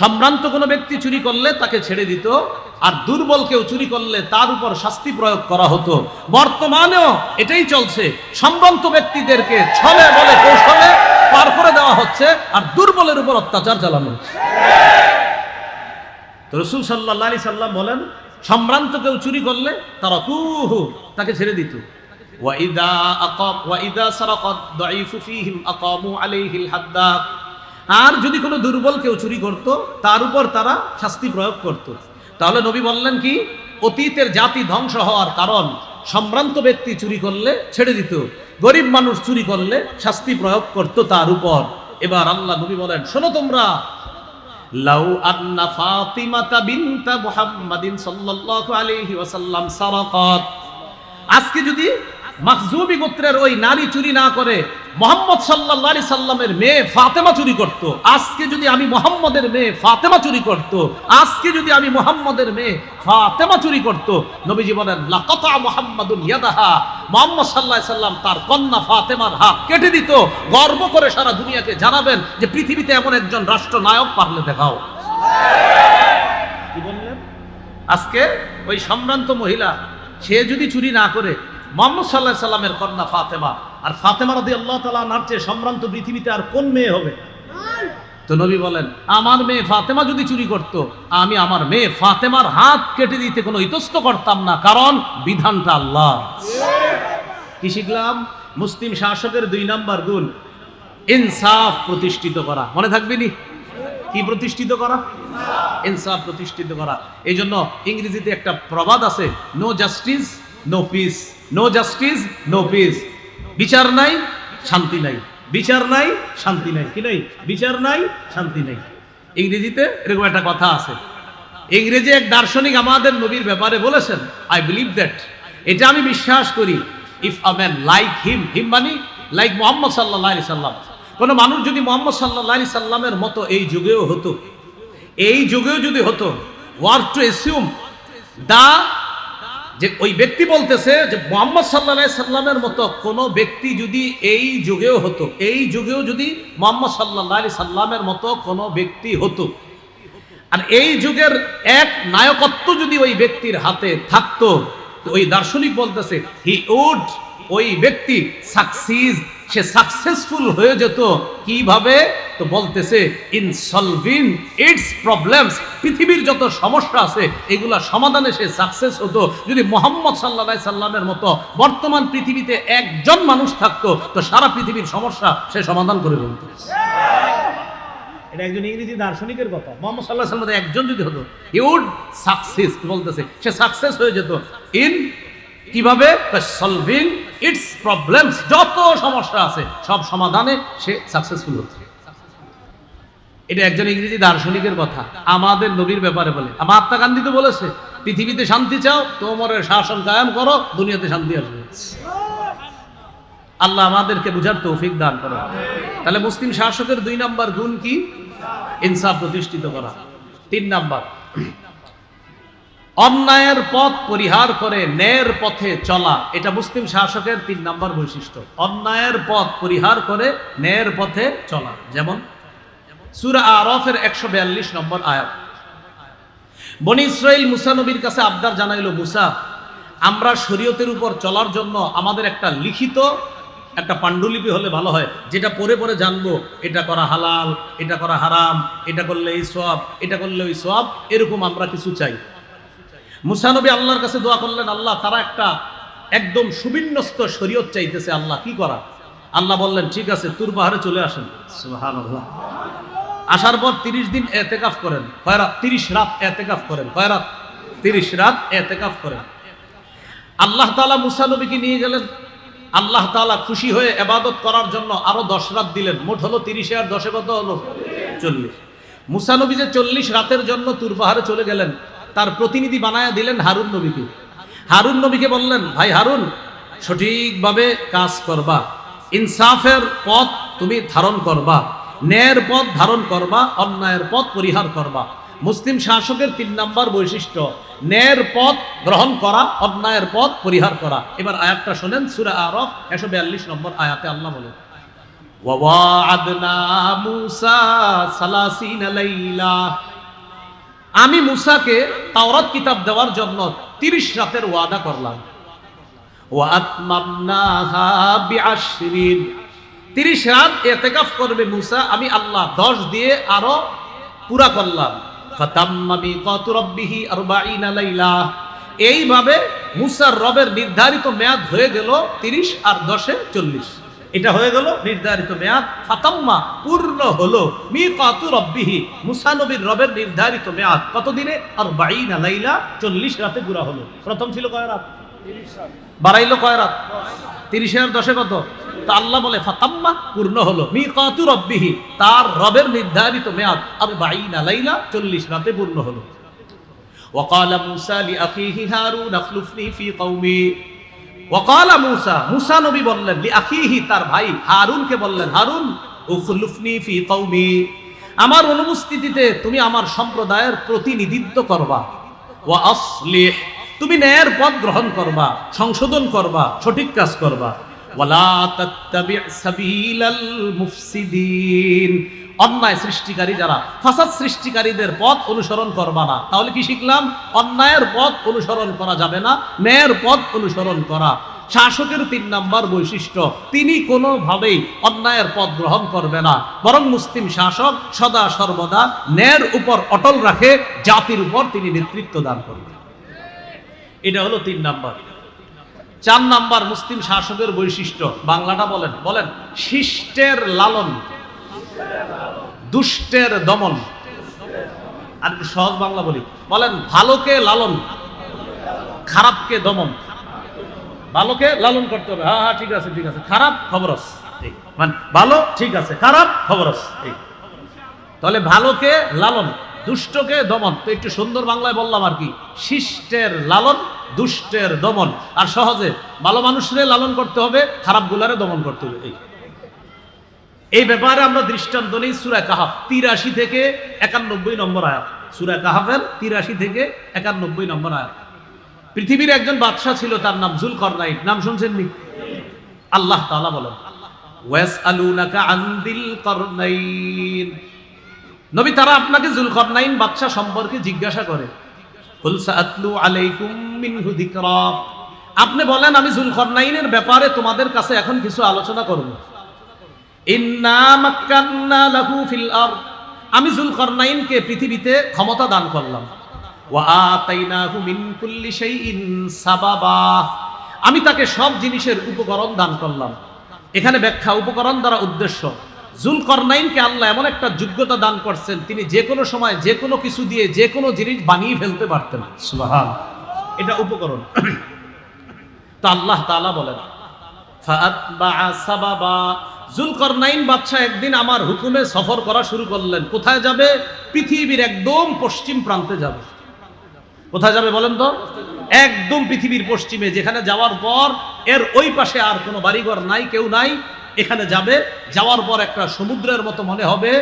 A: সম্ভ্রান্ত কোনো ব্যক্তি চুরি করলে তাকে ছেড়ে দিত, আর দুর্বল কেউ চুরি করলে তার উপর শাস্তি প্রয়োগ করা হতো। বর্তমানেও এটাই চলছে, সম্ভ্রান্ত ব্যক্তিদেরকে ছলে বলে কৌশলে পার করে দেওয়া হচ্ছে, আর দুর্বলের উপর অত্যাচার চালানো হচ্ছে। তো রাসূল সাল্লাল্লাহু আলাইহি সাল্লাম বলেন, সম্ভ্রান্ত কেউ চুরি করলে তাকে ছেড়ে দিত। ওয়াইদা সারাকাত দাঈফু ফীহিম আকামু আলাইহিল হাদ্দা, আর যদি কোনো দুর্বল কেউ চুরি করত তার উপর তারা শাস্তি প্রয়োগ করত। তাহলে নবী বললেন কি, অতীতের জাতি ধ্বংস হওয়ার কারণ সম্ভ্রান্ত ব্যক্তি চুরি করলে ছেড়ে দিত, গরিব মানুষ চুরি করলে শাস্তি প্রয়োগ করত তার উপর। এবার আল্লাহ নবী বলেন, শোনো তোমরা, লাউ আন্না ফাতিমাতা বিনতা মুহাম্মাদিন সাল্লাল্লাহু আলাইহি ওয়াসাল্লাম সারাকাত, আজকে যদি মাখজুমি গোত্রের ওই নারী চুরি না করে মুহাম্মদ সাল্লাল্লাহু আলাইহি সাল্লামের মেয়ে ফাতেমা চুরি করত, আজকে যদি আমি মুহাম্মদের মেয়ে ফাতেমা চুরি করত, আজকে যদি আমি মুহাম্মদের মেয়ে ফাতেমা চুরি করত, নবীজি বলেন লাকাতা মুহাম্মাদুন ইয়াদাহা, মুহাম্মদ সাল্লাল্লাহু আলাইহি সাল্লাম তার কন্যা ফাতেমার হাত কেটে দিত। গর্ব করে সারা দুনিয়াকে জানাবেন যে পৃথিবীতে এমন একজন রাষ্ট্রনায়ক পারলে দেখাও। কি বললেন? আজকে ওই সম্ভ্রান্ত মহিলা সে যদি চুরি না করে, মুহাম্মদ সাল্লাল্লাহু আলাইহি সাল্লামের কন্যা ফাতেমা, আর ফাতেমা রাদিয়াল্লাহু তাআলা আনহার চেয়ে সম্ভ্রান্ত পৃথিবীতে আর কোন মেয়ে হবে? তো নবী বলেন, আমার মেয়ে ফাতেমা যদি চুরি করত, আমি আমার মেয়ে ফাতেমার হাত কেটে দিতে কোনো ইতস্ত করতাম না, কারণ বিধানটা আল্লাহ। কি শিখলাম? মুসলিম শাসকের 2 নাম্বার গুণ ইনসাফ প্রতিষ্ঠিত করা। মনে থাকবে নি? কি প্রতিষ্ঠিত করা? ইনসাফ প্রতিষ্ঠিত করা। এই জন্য ইংরেজিতে একটা প্রবাদ আছে, no justice no peace, no justice no peace. বিচার নাই শান্তি নাই, বিচার নাই শান্তি নাই। কি নাই? বিচার নাই শান্তি নাই। ইংরেজিতে এরকম একটা কথা আছে। ইংরেজি এক দার্শনিক আমাদের নবীর ব্যাপারে বলেছেন, আই বিলিভ দ্যাট, এটা আমি বিশ্বাস করি, if a man like him, him মানে লাইক মুহাম্মদ সাল্লাল্লাহু আলাইহি সাল্লাম, কোন মানুষ যদি মুহাম্মদ সাল্লাল্লাহু আলাইহি সাল্লামের মতো এই যুগেও হতো, এই যুগেও যদি হতো, ওয়ার টু অ্যাসিউম দা, যে ওই ব্যক্তি বলতেছে যে মুহাম্মদ সাল্লাল্লাহু আলাইহি সাল্লামের মতো কোন ব্যক্তি যদি এই যুগেও হতো, এই যুগেও যদি মুহাম্মদ সাল্লাল্লাহু আলাইহি সাল্লামের মতো কোন ব্যক্তি হতো, আর এই যুগের এক নায়কত্ব যদি ওই ব্যক্তির হাতে থাকতো, তো ওই দার্শনিক বলতেছে হি উড, ওই ব্যক্তি সাকসিস, সে সাকসেসফুল হয়ে যেত। কিভাবে? তো বলতেছে ইন সলভিং ইটস প্রবলেমস, পৃথিবীর যত সমস্যা আছে এগুলা সমাধানে সে সাকসেস হতো। যদি মুহাম্মদ সাল্লাল্লাহু আলাইহি সাল্লামের মতো বর্তমান পৃথিবীতে একজন মানুষ থাকতো, তো সারা পৃথিবীর সমস্যা সে সমাধান করে ফেলত। এটা একজন ইংরেজি দার্শনিকের কথা। মুহাম্মদ সাল্লাল্লাহু আলাইহি সাল্লামের একজন যদি হতো, হি উড সাকসেস, বলতেছে সে সাকসেস হয়ে যেত। ইন কিভাবে? সলভিং ইটস প্রবলেমস, যত সমস্যা আছে সব সমাধানে সে সাকসেসফুল হতো। এটা একজন ইংরেজি দার্শনিকের কথা আমাদের নবীর ব্যাপারে বলে। মহাত্মা গান্ধী তো বলেছে, পৃথিবীতে শান্তি চাও তো ওমরের শাসন কায়েম করো, দুনিয়াতে শান্তি আসবে। আল্লাহ আমাদেরকে বুঝার তৌফিক দান করো। তাহলে মুসলিম শাসকের 2 নাম্বার গুণ কি? ইনসাফ প্রতিষ্ঠিত করা। 3 নাম্বার, অন্যায়ের পথ পরিহার করে ন্যায়ের পথে চলা। এটা মুসলিম শাসকের 3 নাম্বার বৈশিষ্ট্য, অন্যায়ের পথ পরিহার করে ন্যায়ের পথে চলা। যেমন সূরা আরাফের 142 নম্বর আয়াত, বনি ইসরাইল মুসা নবীর কাছে আবদার জানাইলো, মুসা, আমরা শরীয়তের উপর চলার জন্য আমাদের একটা লিখিত একটা পাণ্ডুলিপি হলে ভালো হয়, যেটা পরে পরে জানবো এটা করা হালাল, এটা করা হারাম, এটা করলে এই সওয়াব, এটা করলে ওই সওয়াব, এরকম আমরা কিছু চাই। মুসা নবী আল্লাহর কাছে দোয়া করলেন, আল্লাহ তারা একটা একদম সুবিন্যস্ত শরীয়ত চাইতেছে, আল্লাহ কি করা? আল্লাহ বললেন, ঠিক আছে, তুর পাহাড়ে চলে আসেন। সুবহানাল্লাহ। আসার পর 30 দিন এতেকাফ করেন, কয় রাত? 30 রাত এতেকাফ করেন। কয় রাত? 30 রাত এতেকাফ করেন। আল্লাহ তাআলা মুসা নবীকে নিয়ে গেলেন। আল্লাহ তাআলা খুশি হয়ে ইবাদত করার জন্য আরো 10 রাত দিলেন। মোট হলো 30 আর 10 কত হলো? 40। মুসা নবী যে 40 রাতের জন্য তুর পাহাড়ে চলে গেলেন, তার প্রতিনিধি বানায়া দিলেন হারুন নবীকে। হারুন নবীকে বললেন, ভাই হারুন, সঠিকভাবে কাজ করবা, ইনসাফের পথ তুমি ধারণ করবা, ন্যায়ের পথ ধারণ করবা, অন্যায়ের পথ পরিহার করবা। মুসলিম শাসকের 3 নাম্বার বৈশিষ্ট্য, ন্যায়ের পথ গ্রহণ করা, অন্যায়ের পথ পরিহার করা। এবার আয়াতটা শোনেন, সূরা আরাফ 142 নম্বর আয়াতে আল্লাহ বলেন, ওয়া ওয়া'আদনা মূসা 30 লাইলা, আমি মূসাকে তাওরাত কিতাব দেওয়ার জন্য 30 রাতের ওয়াদা করলাম। ওয়া আতমামনাহা বি'আশরিন, 30 রাত ইতিকাফ করবে মূসা, আমি আল্লাহ 10 দিয়ে আরো পুরা করলাম। ফাতাম্মা মিকাতু রাব্বিহি 40 লাইলা, এইভাবে মূসার রবের নির্ধারিত মেয়াদ হয়ে গেল 30 আর 10 40, এটা হয়ে গেল নির্ধারিত মেয়াদ। ফাতাম্মা, পূর্ণ হলো, মিকাতু রাব্বিহি, মূসা নবীর রবের নির্ধারিত মেয়াদ কত দিনে? 40 লাইলা, 40 রাতে পুরা হলো। প্রথম ছিল কয় রাত? 30 রাত। বাড়াইলো কয় রাত? 30 আর 10 কত? তা আল্লাহ বলে ফাতাম্মা, পূর্ণ হলো, মিকাতু রাব্বিহি, তার রবের নির্ধারিত মেয়াদ 40 লাইলা, 40 রাতে পূর্ণ হলো। ওয়াকালা মূসা লিআখিহি হারুন আখলুফনি ফি কওমি, ওয়াকালা মূসা, মূসা নবী বললেন লিআখিহি, তার ভাই হারুনকে বললেন, হারুন উখলুফনি ফি কওমি, আমার অনুপস্থিতিতে তুমি আমার সম্প্রদায়ের প্রতিনিধিত্ব করবা। ওয়া আসলিহ, তুমি ন্যায়ের পথ গ্রহণ করবা, সংশোধন করবা, সঠিক কাজ করবা। ওয়ালা তাত্তাবি' সাবিলাল মুফসিদিন, অন্যায় সৃষ্টিকারী যারা, ফাসাদ সৃষ্টিকারীদের পথ অনুসরণ করবা না। তাহলে কি শিখলাম? অন্যায়ের পথ অনুসরণ করা যাবে না, ন্যায়ের পথ অনুসরণ করা। শাসকের 3 নম্বর বৈশিষ্ট্য, তিনি কোনোভাবেই অন্যায়ের পথ গ্রহণ করবে না, বরং মুসলিম শাসক সদা সর্বদা ন্যায়ের উপর অটল রাখে, জাতির উপর তিনি নেতৃত্ব দান করবেন। এটা হলো 3 নাম্বার। 4 নাম্বার মুসলিম শাসকের বৈশিষ্ট্য, বাংলাটা বলেন, বলেন, শিষ্টের লালন, দুষ্টের দমন। আর একটু সহজ বাংলা বলি, বলেন, ভালোকে লালন, খারাপকে দমন। ভালোকে লালন করতে হবে, হ্যাঁ হ্যাঁ ঠিক আছে ঠিক আছে, খারাপ খবরস, ঠিক, মানে ভালো ঠিক আছে, খারাপ খবরস, ঠিক। তাহলে ভালোকে লালন, দুষ্টকে দমন। তো একটু সুন্দর বাংলায় বললাম আর কি, শিষ্টের লালন, দুষ্টের দমন। আর সহজে, ভালো মানুষরে লালন করতে হবে, খারাপ গুলারে দমন করতে হবে। এই ব্যাপারে আমরা দৃষ্টান্ত নেই সূরা কাহাফ 83 থেকে 91 নম্বর আয়াত। সূরা কাহাফের 83 থেকে 91 নম্বর আয়াত। পৃথিবীর একজন বাদশা ছিল, তার নাম যুলকরনাইন। নাম শুনছেন নি? আল্লাহ তাআলা বলেন, ওয়াসআলুনাকা আন যিল করনাইন, নবী তারা আপনাকে যুলকরনাইন বাদশা সম্পর্কে জিজ্ঞাসা করে। কুল সাআতলু আলাইকুম মিনহু যিকরা, আপনি বলেন আমি যুলকরনাইনের ব্যাপারে তোমাদের কাছে এখন কিছু আলোচনা করব। ইন্না মাক্কান্না লাহু ফিল আরদ, আমি যুলকরনাইনকে পৃথিবীতে ক্ষমতা দান করলাম। ওয়া আতাইনাহু মিন কুল্লি শাইইন সাবাবা, আমি তাকে সব জিনিসের উপকরণ দান করলাম। এখানে ব্যাখ্যা, উপকরণ দ্বারা উদ্দেশ্য, যুলকরনাইনকে আল্লাহ এমন একটা যোগ্যতা দান করছেন, তিনি যে কোনো সময় যে কোনো কিছু দিয়ে যে কোনো জিনিস বানিয়ে ফেলতে পারতেন। সুবহান, এটা উপকরণ। তা আল্লাহ তাআলা বলেন, ফাআতবাআ সাবাবা, যুলকরনাইন বাদশা একদিন আমার হুকুমে সফর করা শুরু করলেন। কোথায় যাবে? পৃথিবীর একদম পশ্চিম প্রান্তে যাবে। কোথায় যাবে বলেন তো? একদম পৃথিবীর পশ্চিমে, যেখানে যাওয়ার পর এর ওই পাশে আর কোনো বাড়িঘর নাই, কেউ নাই। এখানে যাবে, যাওয়ার পর একটা সমুদ্রের মতো মনে হবে,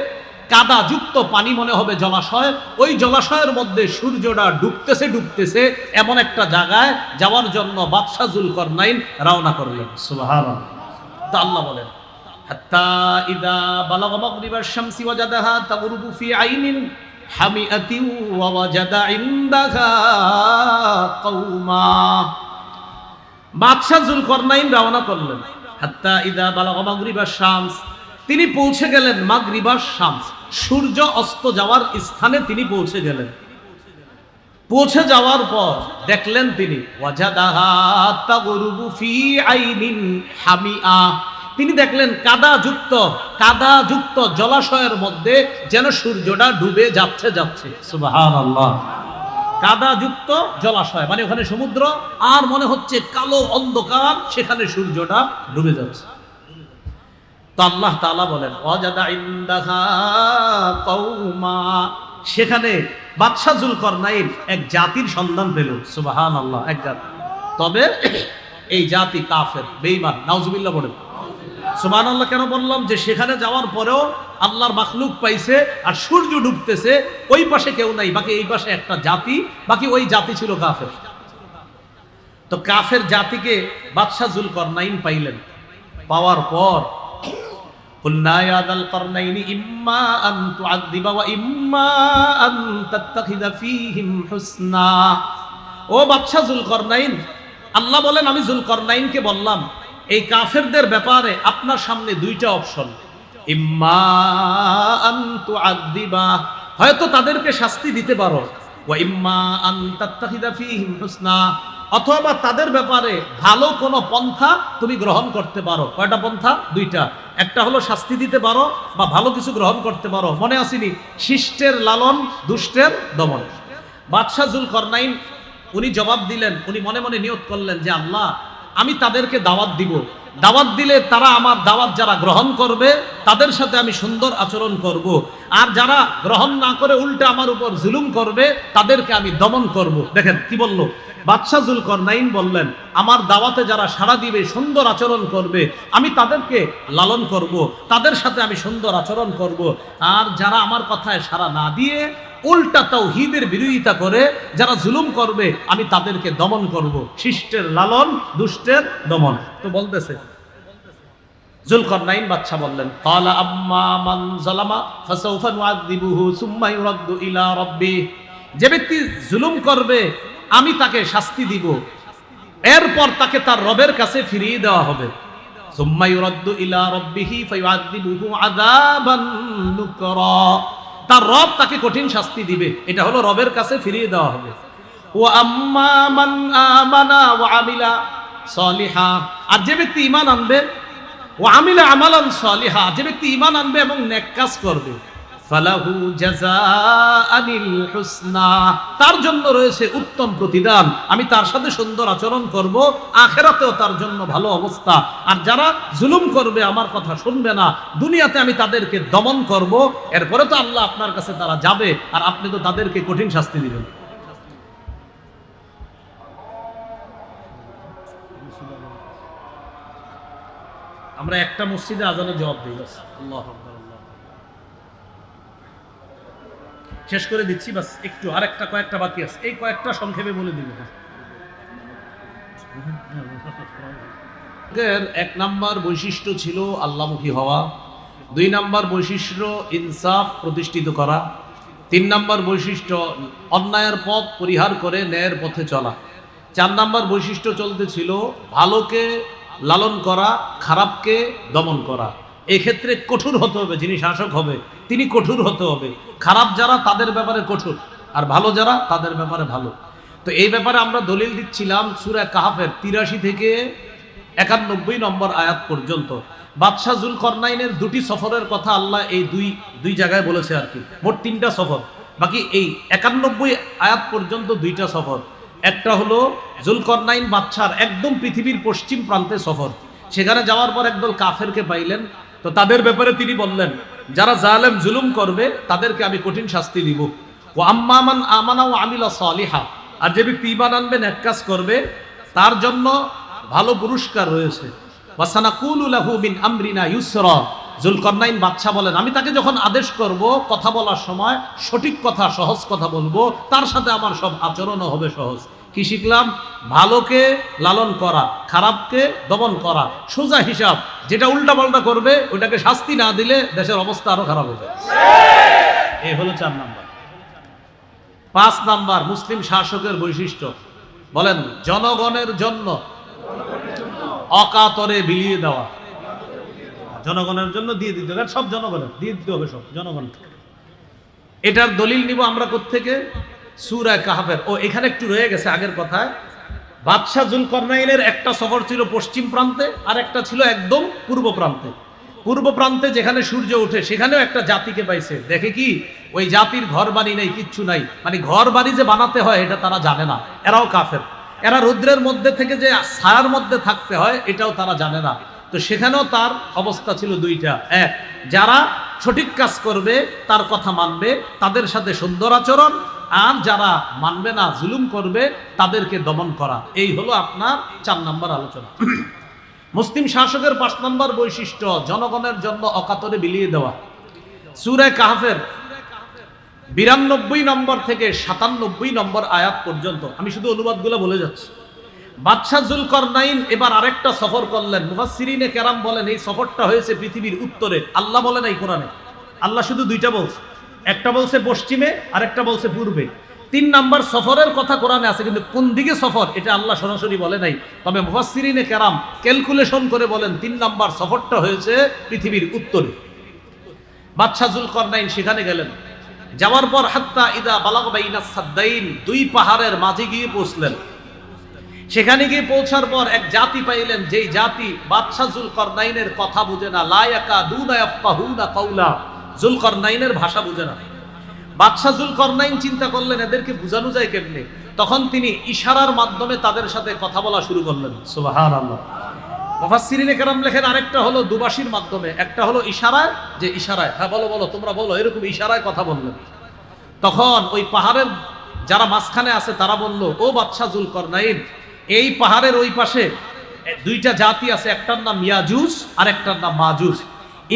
A: কাদা যুক্ত পানি মনে হবে, জলাশয়। ওই জলাশয়ের মধ্যে সূর্যটা ডুবতেছে ডুবতেছে, এমন একটা জায়গায় যাওয়ার জন্য বাদশা যুলকরনাইন রওনা করলেন। সুবহানাল্লাহ। তা আল্লাহ বলেন, হাত্তা ইযা বালাগা মাগরিবাশ শামসি ওয়াজাদাহা তাগরুবু ফি আইনিন হামিআতিন ওয়া ওয়াজাদা ইনদাহা কওমা, বাদশা যুলকরনাইন রওনা করলেন। হাত্তা ইযা বালাগা মাগরিবাশ শামস, তিনি পৌঁছে গেলেন মাগরিবাশ শামস, সূর্য অস্ত যাওয়ার স্থানে তিনি পৌঁছে গেলেন। পৌঁছে যাওয়ার পর দেখলেন তিনি ওয়াজাদাহা তাগরুবু ফি আইনিন হামিআ, তিনি দেখলেন কাদাযুক্ত জলাশয়ের মধ্যে যেন সূর্যটা ডুবে যাচ্ছে যাচ্ছে। সুবহানাল্লাহ। কাদাযুক্ত জলাশয় মানে ওখানে সমুদ্র, আর মনে হচ্ছে কালো অন্ধকার, সেখানে সূর্যটা ডুবে যাচ্ছে। তো আল্লাহ তাআলা বলেন, ওয়াজাদা ইনদাহা কওমা, সেখানে বাদশা যুলকরনাইন এক জাতির সন্ধান পেল। সুবহানাল্লাহ, এক জাতি। তবে এই জাতি কাফের, বেঈমান। নাউজুবিল্লাহ বলেন। সুবহানাল্লাহ কেন বললাম? যে সেখানে যাওয়ার পরেও আল্লাহর মাখলুক পাইছে, আর সূর্য ডুবতেছে, ওই পাশে কেউ নাই, বাকি এই পাশে একটা জাতি, বাকি ওই জাতি ছিল কাফের। তো কাফের জাতিকে বাদশা যুলকরনাইন পাইলেন। পাওয়ার পর কুলনা ইয়া যাল করনাইনি ইম্মা আন তুআযযিবা ওয়া ইম্মা আন তাত্তাখিযা ফীহিম হুসনা। ও বাদশা যুলকরনাইন, আল্লাহ বলেন আমি যুলকরনাইনকে বললাম এই কাফেরদের ব্যাপারে আপনার সামনে দুইটা অপশন, ইম্মা আন তুআযযিবা, হয়তো তাদেরকে শাস্তি দিতে পারো, ওয়া ইম্মা আন তাত্তাখিযা ফীহিম হুসনা, অথবা তাদের ব্যাপারে ভালো কোনো পন্থা তুমি গ্রহণ করতে পারো। কয়টা পন্থা? দুইটা। একটা হলো শাস্তি দিতে পারো বা ভালো কিছু গ্রহণ করতে পারো। মনে আসেনি? শিষ্টের লালন, দুষ্টের দমন। বাদশাহ যুলকরনাইন উনি জবাব দিলেন, উনি মনে মনে নিয়ত করলেন যে আল্লাহ আমি তাদেরকে দাওয়াত দিব, দাওয়াত দিলে তারা আমার দাওয়াত যারা গ্রহণ করবে তাদের সাথে আমি সুন্দর আচরণ করব, আর যারা গ্রহণ না করে উল্টে আমার উপর জুলুম করবে তাদেরকে আমি দমন করব। দেখেন কি বলল বাদশাহ যুলকরনাইন, বললেন আমার দাওয়াতে যারা সাড়া দিবে, সুন্দর আচরণ করবে, আমি তাদেরকে লালন করব, তাদের সাথে আমি সুন্দর আচরণ করব, আর যারা আমার কথায় সাড়া না দিয়ে উল্টা তাওহীদের বিরোধিতা করে যারা জুলুম করবে আমি তাদেরকে দমন করব। শিষ্টের লালন, দুষ্টের দমন। তো বলতেছে যুলকরনাইন বাদশা বললেন, ক্বালা আম্মা মান যালামা ফাসাউফা নুআযযিবুহু সুম্মা ইউরাদ্দু ইলা রাব্বিহি, যে ব্যক্তি জুলুম করবে আমি তাকে শাস্তি দিব, এরপর তাকে তার রবের কাছে ফিরিয়ে দেওয়া হবে। সুম্মা ইউরাদ্দু ইলা রাব্বিহি ফায়ুআযযিবুহু আযাবান নুকরা, তার রব তাকে কঠিন শাস্তি দিবে, এটা হলো রবের কাছে ফিরিয়ে দেওয়া হবে। ওয়া আম্মা মান আমানা ওয়া আমিলা সলিহা, আর যে ব্যক্তি ঈমান আনবে, ওয়া আমিলা আমালান সলিহা, যে ব্যক্তি ঈমান আনবে এবং নেক কাজ করবে, ফালাহু জাযাআনিল হুসনা, তার জন্য রয়েছে উত্তম প্রতিদান, আমি তার সাথে সুন্দর আচরণ করব, আখিরাতেও তার জন্য ভালো অবস্থা। আর যারা জুলুম করবে, আমার কথা শুনবে না, দুনিয়াতে আমি তাদেরকে দমন করব, এরপরে তো আল্লাহ আপনার কাছে তারা যাবে আর আপনি তো তাদেরকে কঠিন শাস্তি দিবেন। আমরা একটা মসজিদে আজানে জবাব দিই, আল্লাহু আকবার, শেষ করে দিচ্ছি, বাস একটু আরেকটা কয়েকটা বাকি আছে, এই কয়েকটা সংক্ষেপে বলে দিব। এক নাম্বার বৈশিষ্ট্য ছিল আল্লাহমুখী হওয়া, 2 নাম্বার বৈশিষ্ট্য ইনসাফ প্রতিষ্ঠিত করা, 3 নাম্বার বৈশিষ্ট্য অন্যায়ের পথ পরিহার করে ন্যায়ের পথে চলা, 4 নাম্বার বৈশিষ্ট্য চলতেছিল ভালোকে লালন করা, খারাপকে দমন করা। এক্ষেত্রে কঠোর হতে হবে, যিনি শাসক হবে তিনি কঠোর হতে হবে, খারাপ যারা তাদের ব্যাপারে কঠোর, আর ভালো যারা তাদের ব্যাপারে ভালো। তো এই ব্যাপারে আমরা দলিল দিচ্ছিলাম সূরা কাহফের 83 থেকে 91 নম্বর আয়াত পর্যন্ত। বাদশাহ যুলকরনাইনের 2টি সফরের কথা আল্লাহ এই দুই জায়গায় বলেছে আর কি, মোট 3টা সফর, বাকি এই 91 আয়াত পর্যন্ত 2টা সফর। একটা হলো যুলকরনাইন বাদশার একদম পৃথিবীর পশ্চিম প্রান্তে সফর, সেখানে যাওয়ার পর একদল কাফেরকে পাইলেন, তো তাদের ব্যাপারে তিনি বললেন যারা জালেম জুলুম করবে তাদেরকে আমি কঠিন শাস্তি দিব। ও আম্মা মান আমানা ওয়া আমিলা সলিহা, আর যে ব্যক্তি ঈমান আনবে, নেক কাজ করবে, তার জন্য ভালো পুরস্কার রয়েছে। ওয়া সানাকুলু লাহু মিন আমরিনা ইউসরা, যুলকরনাইন বাদশা বলেন আমি তাকে যখন আদেশ করব, কথা বলার সময় সঠিক কথা, সহজ কথা বলবো, তার সাথে আমার সব আচরণও হবে সহজ। কি শিখলাম? ভালোকে লালন করা, খারাপকে দমন করা, সোজা হিসাব। যেটা উল্টাপাল্টা করবে ওইটাকে শাস্তি না দিলে দেশের অবস্থা আরো খারাপ হবে। এই হলো 4 নাম্বার। 5 নাম্বার মুসলিম শাসকের বৈশিষ্ট্য, বলেন জনগণের জন্য অকাতরে বিলিয়ে দেওয়া। জনগণের জন্য দিয়ে দিতে হবে, সব জনগণের দিয়ে দিতে হবে, সব জনগণ। এটার দলিল নিব আমরা কোত্থেকে? সূরা কাহফের। ও এখানে একটু রয়ে গেছে আগের কথায়, বাদশাহ যুলকরনাইনের একটা সফর ছিল পশ্চিম প্রান্তে, আর একটা ছিল একদম পূর্ব প্রান্তে। পূর্ব প্রান্তে যেখানে সূর্য ওঠে সেখানেও একটা জাতিকে পাইছে, দেখে কি ওই জাতির ঘর বাড়ি নেই, কিচ্ছু নাই, মানে ঘর বাড়ি যে বানাতে হয় এটা তারা জানে না, এরাও কাফের। এরা রৌদ্রের মধ্যে থেকে যে ছায়ার মধ্যে থাকতে হয় এটাও তারা জানে না। তো সেখানেও তার অবস্থা ছিল 2টা, এক যারা সঠিক কাজ করবে, তার কথা মানবে, তাদের সাথে সুন্দর আচরণ, আর যারা মানবে না, জুলুম করবে, তাদেরকে দমন করা। এই হলো আপনার 4 নাম্বার আলোচনা। মুসলিম শাসকের 5 নাম্বার বৈশিষ্ট্য জনগণের জন্য অকাতরে বিলিয়ে দেওয়া। সূরা কাহফের 92 নম্বর থেকে 97 নম্বর আয়াত পর্যন্ত, আমি শুধু অনুবাদগুলো বলে যাচ্ছি। বাদশাহ যুলকারনাইন এবার আরেকটা সফর করলেন। মুফাসসিরিনে কেরাম বলেন এই সফরটা হয়েছে পৃথিবীর উত্তরে, আল্লাহ বলেন এই কোরআনে। আল্লাহ শুধু দুইটা বলছে, একটা বলছে পশ্চিমে আর একটা বলছে পূর্বে। 3 নাম্বার সফরের কথা কোরআনে আছে, কিন্তু কোন দিকে সফর এটা আল্লাহ সরাসরি বলে নাই। তবে মুফাসসিরিনে কেরাম ক্যালকুলেশন করে বলেন 3 নাম্বার সফরটা হয়েছে পৃথিবীর উত্তরে। বাদশাহ যুলকারনাইন সেখানে গেলেন। যাওয়ার পর হাত্তা ইদা বালাগ বাইনাস সাদ্দাইন, 2 পাহাড়ের মাঝে গিয়ে পৌঁছলেন। সেখানে গিয়ে পৌঁছার পর এক জাতি পাইলেন, যেই জাতি বাদশাহ যুলকারনাইনের কথা বুঝে না। লা ইয়াকাদুনা ইয়াফকাহুনা কাওলা, যুলকারনাইনের ভাষা বুঝে না। বাদশাহ যুলকারনাইন চিন্তা করলেন এদেরকে বোঝানো যায় কেমনে। তখন তিনি ইশারার মাধ্যমে তাদের সাথে কথা বলা শুরু করলেন। সুবহানাল্লাহ। মুফাসসিরিনে কেরাম লেখেন আরেকটা হলো দুবাসীর মাধ্যমে, একটা হলো ইশারায়, যে ইশারায় হ্যাঁ বলো বলো তোমরা বলো, এরকম ইশারায় কথা বললেন। তখন ওই পাহাড়ের যারা মাঝখানে আছে তারা বলল, ও বাদশাহ যুলকারনাইন, এই পাহাড়ের ওই পাশে 2টা জাতি আছে, একটার নাম ইয়াজুজ আর একটার নাম মাজুজ।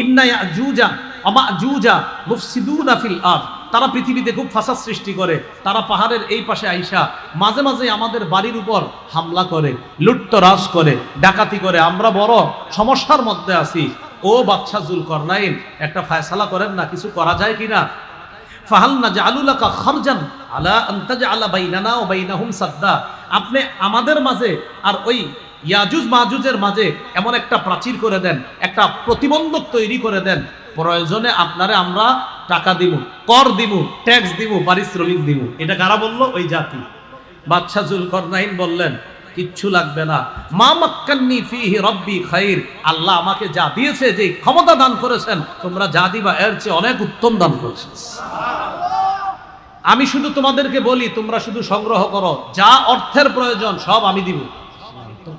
A: ইন্না ইয়াজুজা ওয়া মাজুজা মুফসিদুনা ফিল আরদ, তারা পৃথিবীতে খুব ফাসাদ সৃষ্টি করে। তারা পাহাড়ের এই পাশে আইসা মাঝে মাঝে আমাদের বাড়ির উপর হামলা করে, লুটতরাজ করে, ডাকাতি করে। আমরা বড় সমস্যার মধ্যে আছি। ও বাদশাহ যুলকারনাইন, একটা ফয়সালা করেন না, কিছু করা যায় কিনা? ফাহাল নাজআলু লাকা খারজান আলা আন তাজআলা বাইনানা ওয়া বাইনাহুম সাদ্দা, আপনি আমাদের মাঝে আর ওই ইয়াজুজ মাজুজের মাঝে এমন একটা প্রাচীর করে দেন, একটা প্রতিবন্ধক তৈরি করে দেন। প্রয়োজনে আপনারে আমরা টাকা দিব, কর দিব, ট্যাক্স দিব, পারিশ্রমিক দিব। এটা কারা বলল? ওই জাতি। বাদশাহ যুলকারনাইন বললেন কিচ্ছু লাগবে না। মা মাক্কান্নি ফিহি রব্বি খাইর, আল্লাহ আমাকে যা দিয়েছে, যে ক্ষমতা দান করেছেন, তোমরা যা দিবা এর চেয়ে অনেক উত্তম দান করেছেন। আমি শুধু তোমাদেরকে বলি, তোমরা শুধু সংগ্রহ করো, যা অর্থের প্রয়োজন সব আমি দিব,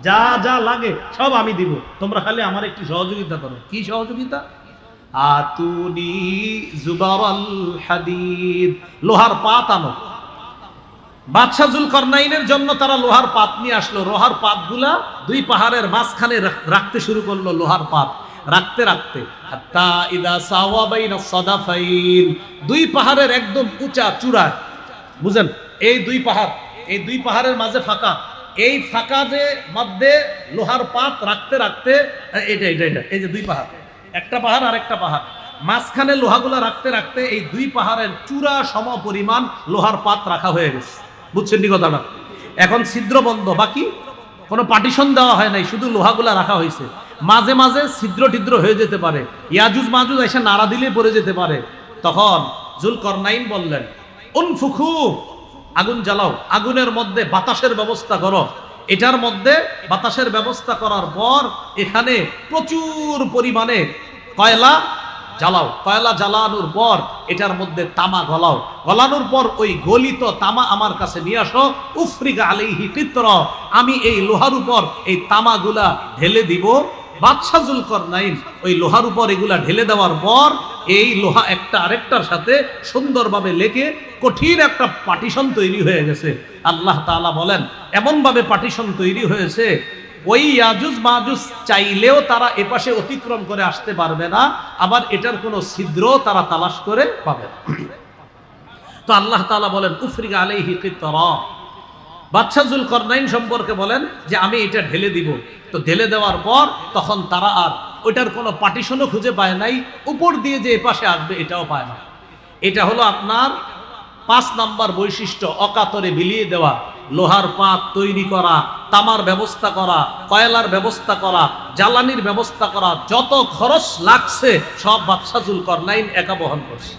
A: যা যা লাগে সব আমি দিব, তোমরা খালি আমার একটু সহযোগিতা করো। কি সহযোগিতা? আতুনি জুবারাল হাদিদ, লোহার পাত আনো। বাদশাহ যুলকারনাইনের জন্য তারা লোহার পাত নিয়ে আসলো। লোহার পাতগুলা 2 পাহাড়ের মাঝখানে রাখতে শুরু করলো। লোহার পাত রাখতে রাখতে হাত্তা ইদা সাওয়া বাইনাস সাদাফাইন, 2 পাহাড়ের একদম উঁচা চূড়ায়, বুঝেন এই 2 পাহাড়, এই 2 পাহাড়ের মাঝে ফাঁকা, এই ফাঁকা যে মধ্যে লোহার পাত রাখতে রাখতে এটা এটা এটা এই যে 2 পাহাড়, একটা পাহাড় আর একটা পাহাড়, মাঝখানে লোহাগুলা রাখতে রাখতে এই 2 পাহাড়ের চূড়া সম পরিমাণ লোহার পাত রাখা হয়ে গেছে। বুঝছেন নি কথাটা? এখন ছিদ্র বন্ধ, বাকি কোনো পার্টিশন দেওয়া হয় নাই, শুধু লোহাগুলা রাখা হয়েছে। মাঝে মাঝে ছিদ্র টিদ্র হয়ে যেতে পারে, ইয়াজুজ মাজুজ এসে নাড়া দিলে পড়ে যেতে পারে। তখন যুলকারনাইন বললেন উনফুখু, আগুন জ্বালাও, আগুনের মধ্যে বাতাসের ব্যবস্থা করো। এটার মধ্যে বাতাসের ব্যবস্থা করার পর এখানে প্রচুর পরিমাণে কয়লা জ্বালাও। কয়লা জ্বালানোর পর এটার মধ্যে তামা গলাও। গলানোর পর ওই গলিত তামা আমার কাছে নিয়ে আসো। উফরিকা আলাইহি কিতর, আমি এই লোহার উপর এই তামাগুলা ঢেলে দিব। বাদশাহ যুলকারনাইন ওই লোহার উপর এগুলা ঢেলে দেওয়ার পর এই লোহা একটা আরেকটার সাথে সুন্দরভাবে লেগে কঠিন একটা পার্টিশন তৈরি হয়ে গেছে। আল্লাহ তাআলা বলেন এমনভাবে পার্টিশন তৈরি হয়েছে, ওই ইয়াজুজ মাজুজ চাইলেও তারা এপাশে অতিক্রম করে আসতে পারবে না, আবার এটার কোনো ছিদ্র তারা তালাশ করে পাবে না। তো আল্লাহ তাআলা বলেন উফরিকা আলাইহি কিতরা, বাদশাহ যুলকারনাইন সম্পর্কে বলেন যে আমি এটা ঢেলে দিব। তো ঢেলে দেওয়ার পর তখন তারা আর ওইটার কোনো পার্টিশনও খুঁজে পায় নাই, উপর দিয়ে যে এপাশে আসবে এটাও পায় না। এটা হলো আপনার 5 নাম্বার বৈশিষ্ট্য, অকাতরে বিলিয়ে দেওয়া। লোহার পাত তৈরি করা, তামার ব্যবস্থা করা, কয়লার ব্যবস্থা করা, জ্বালানির ব্যবস্থা করা, যত খরচ লাগছে সব বাদশাহ যুলকারনাইন একা বহন করছে।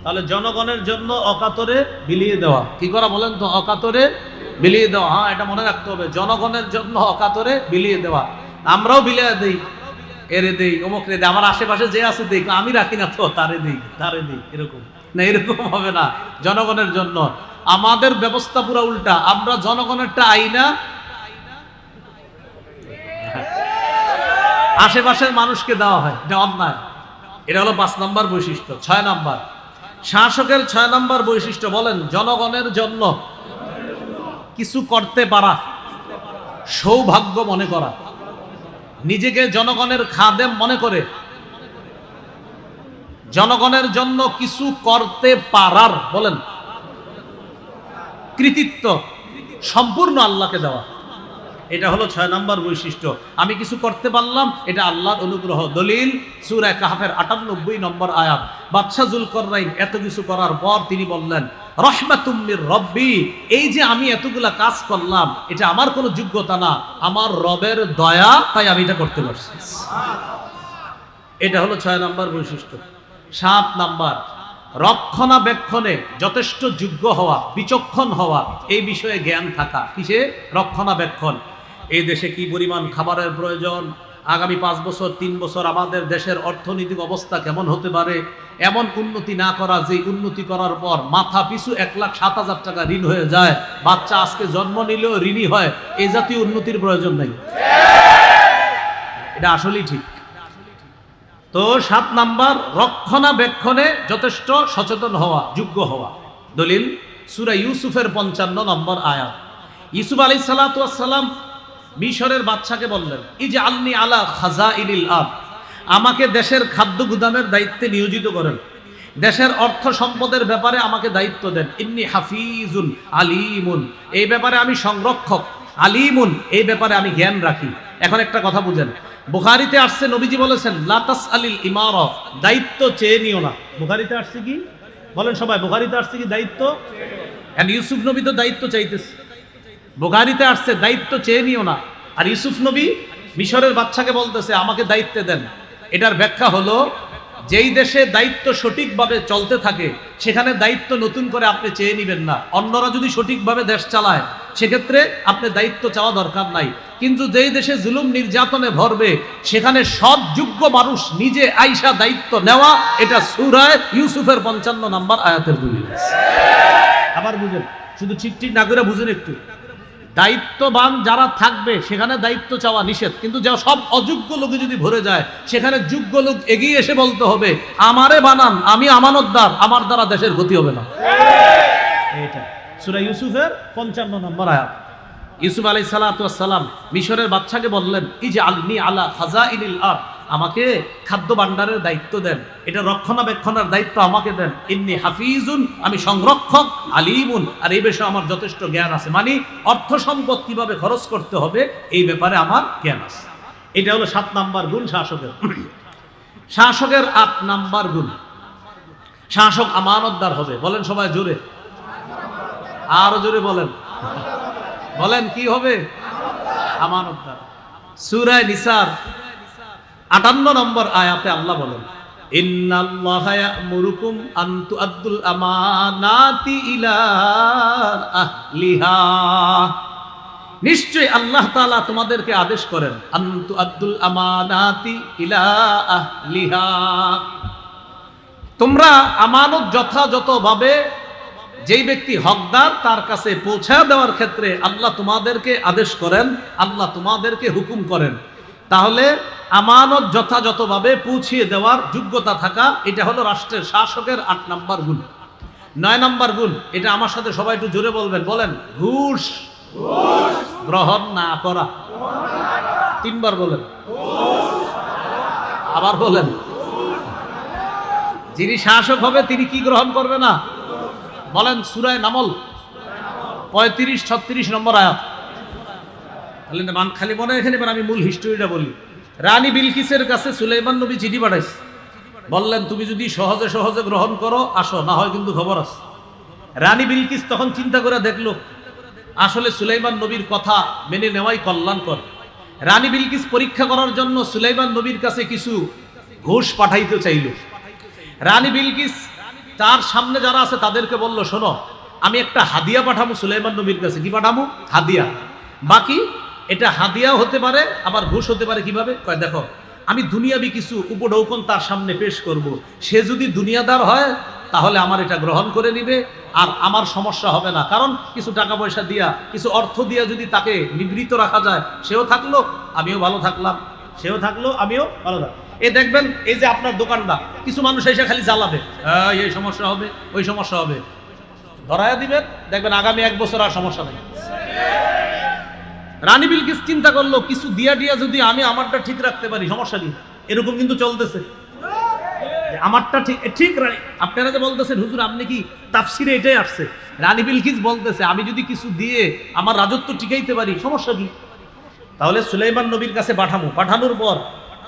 A: তাহলে জনগণের জন্য অকাতরে বিলিয়ে দেওয়া, কি করা বলেন তো? অকাতরে বিলিয়ে দেওয়া। হ্যাঁ, এটা মনে রাখতে হবে, জনগণের জন্য অকাতরে বিলিয়ে দেওয়া। আমরাও বিলিয়ে দেই, এরে দেই, অমুক রে দেই, আমার আশেপাশে যে আছে দেই, আমি রাখি না তো তারে দেই, তারে দেই, এরকম না, এরকম হবে না। জনগণের জন্য আমাদের ব্যবস্থা পুরো উল্টা, আমরা জনগণেরটা আইনা আশেপাশের মানুষকে দেওয়া হয়, এটা অন্যায়। এটা হলো 5 নাম্বার বৈশিষ্ট্য। 6 নাম্বার শাসকের 6 নাম্বার বৈশিষ্ট্য, বলেন জনগণের জন্য কিছু করতে পারা, সৌভাগ্য মনে করা, নিজেকে জনগণের খাদেম মনে করে জনগণের জন্য কিছু করতে পারার, বলেন কৃতিত্ব, সম্পূর্ণ আল্লাহকে দেওয়া। এটা হলো 6 নম্বর বৈশিষ্ট্য। আমি কিছু করতে পারলাম, এটা আল্লাহর অনুগ্রহ। দলিল সূরা কাহফের 98 নম্বর আয়াত। বাদশা যুলকারনাইন এত কিছু করার পর তিনি বললেন, রহমাতুম মির রব্বি, এই যে আমি এতগুলা কাজ করলাম, এটা আমার কোনো যোগ্যতা না, আমার রবের দয়া, তাই আমি এটা করতে পারছি। এটা হলো 6 নম্বর বৈশিষ্ট্য। 7 নম্বর, রক্ষণাবেক্ষণে যথেষ্ট যোগ্য হওয়া, বিচক্ষণ হওয়া, এই বিষয়ে জ্ঞান থাকা। কিসে? রক্ষণাবেক্ষণ। এই দেশে কি পরিমাণ খাবারের প্রয়োজন, আগামী 5 বছর 3 বছর আমাদের দেশের অর্থনৈতিক অবস্থা কেমন হতে পারে, এমন উন্নতি না করা যে উন্নতি করার পর মাথা পিছু 1,07,000 টাকা ঋণ হয়ে যায়, বাচ্চা আজকে জন্ম নিলেও ঋণী হয়, এই জাতীয় উন্নতির প্রয়োজন নেই। এটা আসলেই ঠিক। তো 7 নাম্বার, রক্ষণাবেক্ষণে যথেষ্ট সচেতন হওয়া, যোগ্য হওয়া। দলিল সূরা ইউসুফের 55 নম্বর আয়াত। ইউসুফ আলাইহিস সালাতু ওয়াস সালাম মিশরের বাদশাকে বললেন, ইজআলনি আলা খাযাইনিল আরদ, আমাকে দেশের খাদ্য গুদামের দায়িত্বে নিয়োজিত করেন, দেশের অর্থ সম্পদের ব্যাপারে আমাকে দায়িত্ব দেন। ইন্নী হাফিজুন আলিমুন, এই ব্যাপারে আমি সংরক্ষক, আলিমুন, এই ব্যাপারে আমি জ্ঞান রাখি। এখন একটা কথা বুঝেন, বুখারীতে আসছে, নবীজি বলেছেন লা তাসআলিল ইমারা, দায়িত্ব চেয়ে নিও না। বুখারীতে আসছে কি বলেন সবাই? বুখারীতে আসছে কি দায়িত্ব? এন্ড ইউসুফ নবী তো দায়িত্ব চাইতেছে। বুখারীতে আসছে দায়িত্ব চেয়ে নিও না, আর ইউসুফ নবী মিশরের বাদশাকে বলতেছে আমাকে দায়িত্ব দেন। এটার ব্যাখ্যা হলো, যেই দেশে দায়িত্ব সঠিকভাবে চলতে থাকে সেখানে দায়িত্ব নতুন করে আপনি চেয়ে নেবেন না। অন্যরা যদি সঠিকভাবে দেশ চালায় সেক্ষেত্রে আপনি দায়িত্ব চাওয়া দরকার নাই। কিন্তু যেই দেশে জুলুম নির্যাতনে ভরবে সেখানে সব যোগ্য মানুষ নিজে আইসা দায়িত্ব নেওয়া, এটা সূরা ইউসুফের 55 নম্বর আয়াতের দলিল। আবার বুঝেন, শুধু ঠিক না করে বুঝেন একটু। দায়িত্ববান যারা থাকবে সেখানে দায়িত্ব চাওয়া নিষেধ, কিন্তু যা সব অযোগ্য লোকে যদি ভরে যায় সেখানে যোগ্য লোক এগিয়ে এসে বলতে হবে আমারে বানান, আমি আমানতদার, আমার দ্বারা দেশের ক্ষতি হবে না। এটা সূরা ইউসুফের 55 নম্বর আয়াত। ইউসুফ আলাইহিস সালাতু ওয়াস সালাম মিশরের বাদশাকে বললেন, ইজআলনি আলা খাযাইনিল আরদ, আমাকে খাদ্য ভাণ্ডারের দায়িত্ব দেন, এটা রক্ষণাবেক্ষণের দায়িত্ব আমাকে দেন। ইন্নী হাফিজুন, আমি সংরক্ষক, আলিমুন, আর এই বিষয়ে আমার যথেষ্ট জ্ঞান আছে। মানে অর্থ সম্পদ কিভাবে খরচ করতে হবে এই ব্যাপারে আমার জ্ঞান আছে। এটা হলো 7 নাম্বার গুণ শাসকের। শাসকের 8 নাম্বার গুণ, শাসক আমানতদার হবে। বলেন সবাই জোরে, আরো জোরে বলেন, বলেন কি হবে? আমানতদার। সূরা নিসার 58 নম্বর আয়াতে আল্লাহ বলেন, ইন্নাল্লাহা ইয়া'মুরুকুম আন তু'আদ্দুল আমানাতি ইলা আহলিহা, নিশ্চয়ই আল্লাহ তাআলা তোমাদেরকে আদেশ করেন আন তু'আদ্দুল আমানাতি ইলা আহলিহা, তোমরা আমানত যথাযথভাবে যেই ব্যক্তি হকদার তার কাছে পৌঁছা দেওয়ার ক্ষেত্রে আল্লাহ তোমাদেরকে আদেশ করেন, আল্লাহ তোমাদেরকে হুকুম করেন। তাহলে আমানত যথাযথভাবে পৌঁছিয়ে দেওয়ার যোগ্যতা থাকা, এটা হলো রাষ্ট্রের শাসকের 8 নাম্বার গুণ। 9 নাম্বার গুণ, এটা আমার সাথে সবাই একটু জোরে বলবেন, বলেন, ঘুষ গ্রহণ না করা। 3 বার বলেন, আবার বলেন। যিনি শাসক হবে তিনি কি গ্রহণ করবে না? বলেন সূরা নামল 35-36 নম্বর আয়াত। খালি মনে এখানে আমি মূল হিস্টোরিটা বলি। রানী বিলকিসের কাছে সুলাইমান নবী চিঠি পাঠাইছে, বললেন তুমি যদি সহজে সহজে গ্রহণ করো আসো, না হয় কিন্তু খবর আছে। রানী বিলকিস তখন চিন্তা করে দেখলো আসলে সুলাইমান নবীর কথা মেনে নেওয়াই কল্যাণকর। রানী বিলকিস পরীক্ষা করার জন্য সুলাইমান নবীর কাছে কিছু ঘুষ পাঠাইতে চাইল। রানী বিলকিস তার সামনে যারা আছে তাদেরকে বলল, শোনো আমি একটা হাদিয়া পাঠাবো সুলাইমান নবীর কাছে। কি পাঠাবো? হাদিয়া। বাকি এটা হাদিয়াও হতে পারে আবার ঘুষ হতে পারে। কিভাবে? কয় দেখো আমি দুনিয়াবি কিছু উপঢৌকন তার সামনে পেশ করব, সে যদি দুনিয়াদার হয় তাহলে আমার এটা গ্রহণ করে নিবে আর আমার সমস্যা হবে না। কারণ কিছু টাকা পয়সা দিয়া, কিছু অর্থ দিয়া যদি তাকে নিবৃত রাখা যায়, সেও থাকলো আমিও ভালো থাকলাম, সেও থাকলো আমিও ভালো থাকলাম। এই দেখবেন এই যে আপনার দোকানটা, কিছু মানুষ এসে খালি জ্বালাবে, এই সমস্যা হবে ওই সমস্যা হবে, ধরাইয়া দিবেন, দেখবেন আগামী 1 বছর আর সমস্যা নেই। রানী বিলকিস চিন্তা করলো কিছু দিয়া দিয়া যদি আমি আমারটা ঠিক রাখতে পারি সমস্যা নেই। এরকম কিন্তু চলতেছে, আমারটা ঠিক ঠিক রানী। আপনারা যে বলতেছেন হুজুর আপনি কি তাফসিরে এটাই আসছে, রানী বিলকিস বলতেছে আমি যদি কিছু দিয়ে আমার রাজত্ব টিকাইতে পারি সমস্যা কি? তাহলে সুলাইমান নবীর কাছে পাঠামু, পাঠানোর পর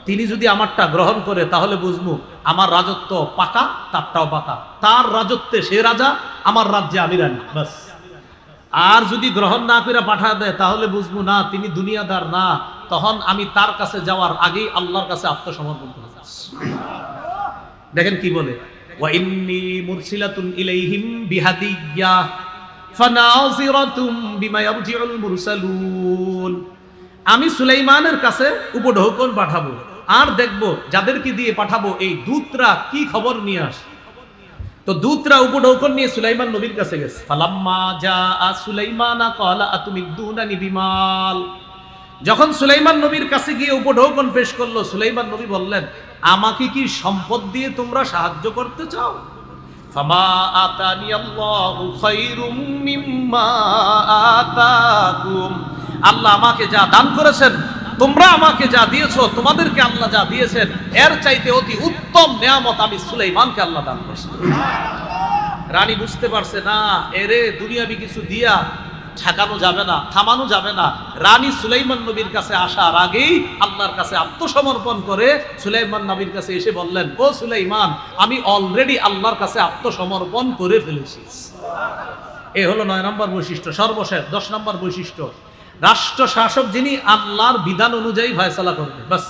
A: তিনি যদি আমারটা গ্রহণ করে তাহলে বুঝবো আমার রাজত্ব পাকা, তারটাও পাকা। তার রাজত্বে সে রাজা, আমার রাজ্যে আমি রানী, বাস। আর যদি গ্রহণ না করে পাঠা দেয় তাহলে বুঝবো না তিনি দুনিয়াদার না, তখন আমি তার কাছে যাওয়ার আগেই আল্লাহর কাছে আত্মসমর্পণ করে যাই। দেখেন কি বলে, ওয়া ইন্নী মুরসিলাতুন ইলাইহিম বিহাদিয়্যা ফানাযিরাতুম বিমা ইয়ারজিউল মুরসালুন। আমি সুলাইমানের কাছে উপঢৌকন পাঠাবো, আর দেখব যাদেরকে দিয়ে পাঠাবো এই দূতরা কি খবর নিয়ে আসে। তো দূতরা উপঢৌকন নিয়ে সুলাইমান নবীর কাছে গেছে। ফালাম্মা জাআ সুলাইমানা ক্বালা আতুমিদ্দুনানি বিমাল। যখন সুলাইমান নবীর কাছে গিয়ে উপঢৌকন পেশ করলো, সুলাইমান নবী বললেন আমাকে কি সম্পদ দিয়ে তোমরা সাহায্য করতে চাও? ফামা আতানি আল্লাহু খায়রুম মিম্মা আতাকুম। আল্লাহ আমাকে যা দান করেছেন, তোমরা আমাকে যা দিয়েছো, তোমাদেরকে আল্লাহ যা দিয়েছেন এর চাইতে অতি উত্তম নিয়ামত আমি সুলাইমানকে আল্লাহ দান করেছেন। রানী বুঝতে পারছে না এরে দুনিয়াবি কিছু দিয়া ঠেকানো যাবে না, থামানো যাবে না। রানী সুলাইমান নবীর কাছে আসার আগেই আল্লাহর কাছে আত্মসমর্পণ করে সুলাইমান নবীর কাছে এসে বললেন, ও সুলাইমান আমি অলরেডি আল্লাহর কাছে আত্মসমর্পণ করে ফেলেছি। এ হলো 9 নম্বর বৈশিষ্ট্য। সর্বশেষ 10 নম্বর বৈশিষ্ট্য, রাষ্ট্র শাসক যিনি আল্লাহর বিধান অনুযায়ী ফয়সালা করবে, বাস।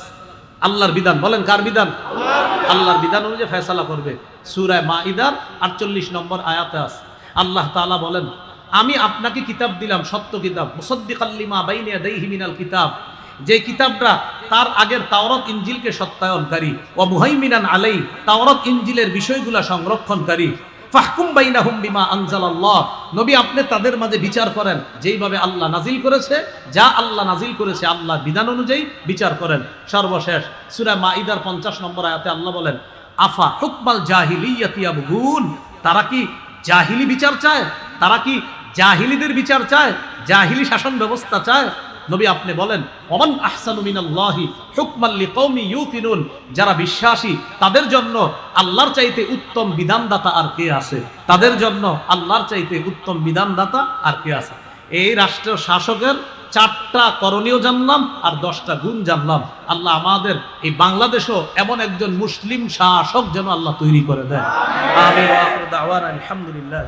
A: আল্লাহর বিধান, বলেন কার বিধান? আল্লাহর বিধান অনুযায়ী ফয়সালা করবে। সূরা মাইদার 48 নম্বর আয়াতে আছে আল্লাহ তাআলা বলেন, আমি আপনাকে কিতাব দিলাম, সত্য কিতাব, মুসাদ্দিকাল লিমা বাইনা ইয়াদাইহি মিনাল কিতাব, যে কিতাবটা তার আগের তাওরাত ইনজিলকে সত্যায়নকারী, ওয়া মুহাইমিনান আলাইহি, তাওরাত ইনজিলের বিষয়গুলো সংরক্ষণকারী। ফাহকুম বাইনাহুম বিমা আনজালাল্লাহ, নবী আপনি তাদের মাঝে বিচার করেন যেইভাবে আল্লাহ নাজিল করেছে, যা আল্লাহ নাজিল করেছে আল্লাহর বিধান অনুযায়ী বিচার করেন। সর্বশেষ সূরা মাইদার 50 নম্বর আয়াতে আল্লাহ বলেন, আফা হুকমাল জাহিলিয়াতি ইয়াবগুন, তারা কি জাহিলি বিচার চায়? তারা কি জাহিলিদের বিচার চায়? জাহিলি শাসন ব্যবস্থা চায়? নবী আপনি বলেন, ওমান আহসানু মিনাল্লাহি হুকমান লিকওমি ইউকিনুন, যারা বিশ্বাসী তাদের জন্য আল্লাহর চাইতে উত্তম বিধানদাতা আর কে আছে? তাদের জন্য আল্লাহর চাইতে উত্তম বিধানদাতা আর কে আছে? এই রাষ্ট্র শাসকের 4টা করণীয় জানলাম আর 10টা গুণ জানলাম। আল্লাহ আমাদের এই বাংলাদেশও এমন একজন মুসলিম শাসক যেন আল্লাহ তৈরি করে দেয়। আমিন ওয়া আখিরু দাওয়ানা আলহামদুলিল্লাহ।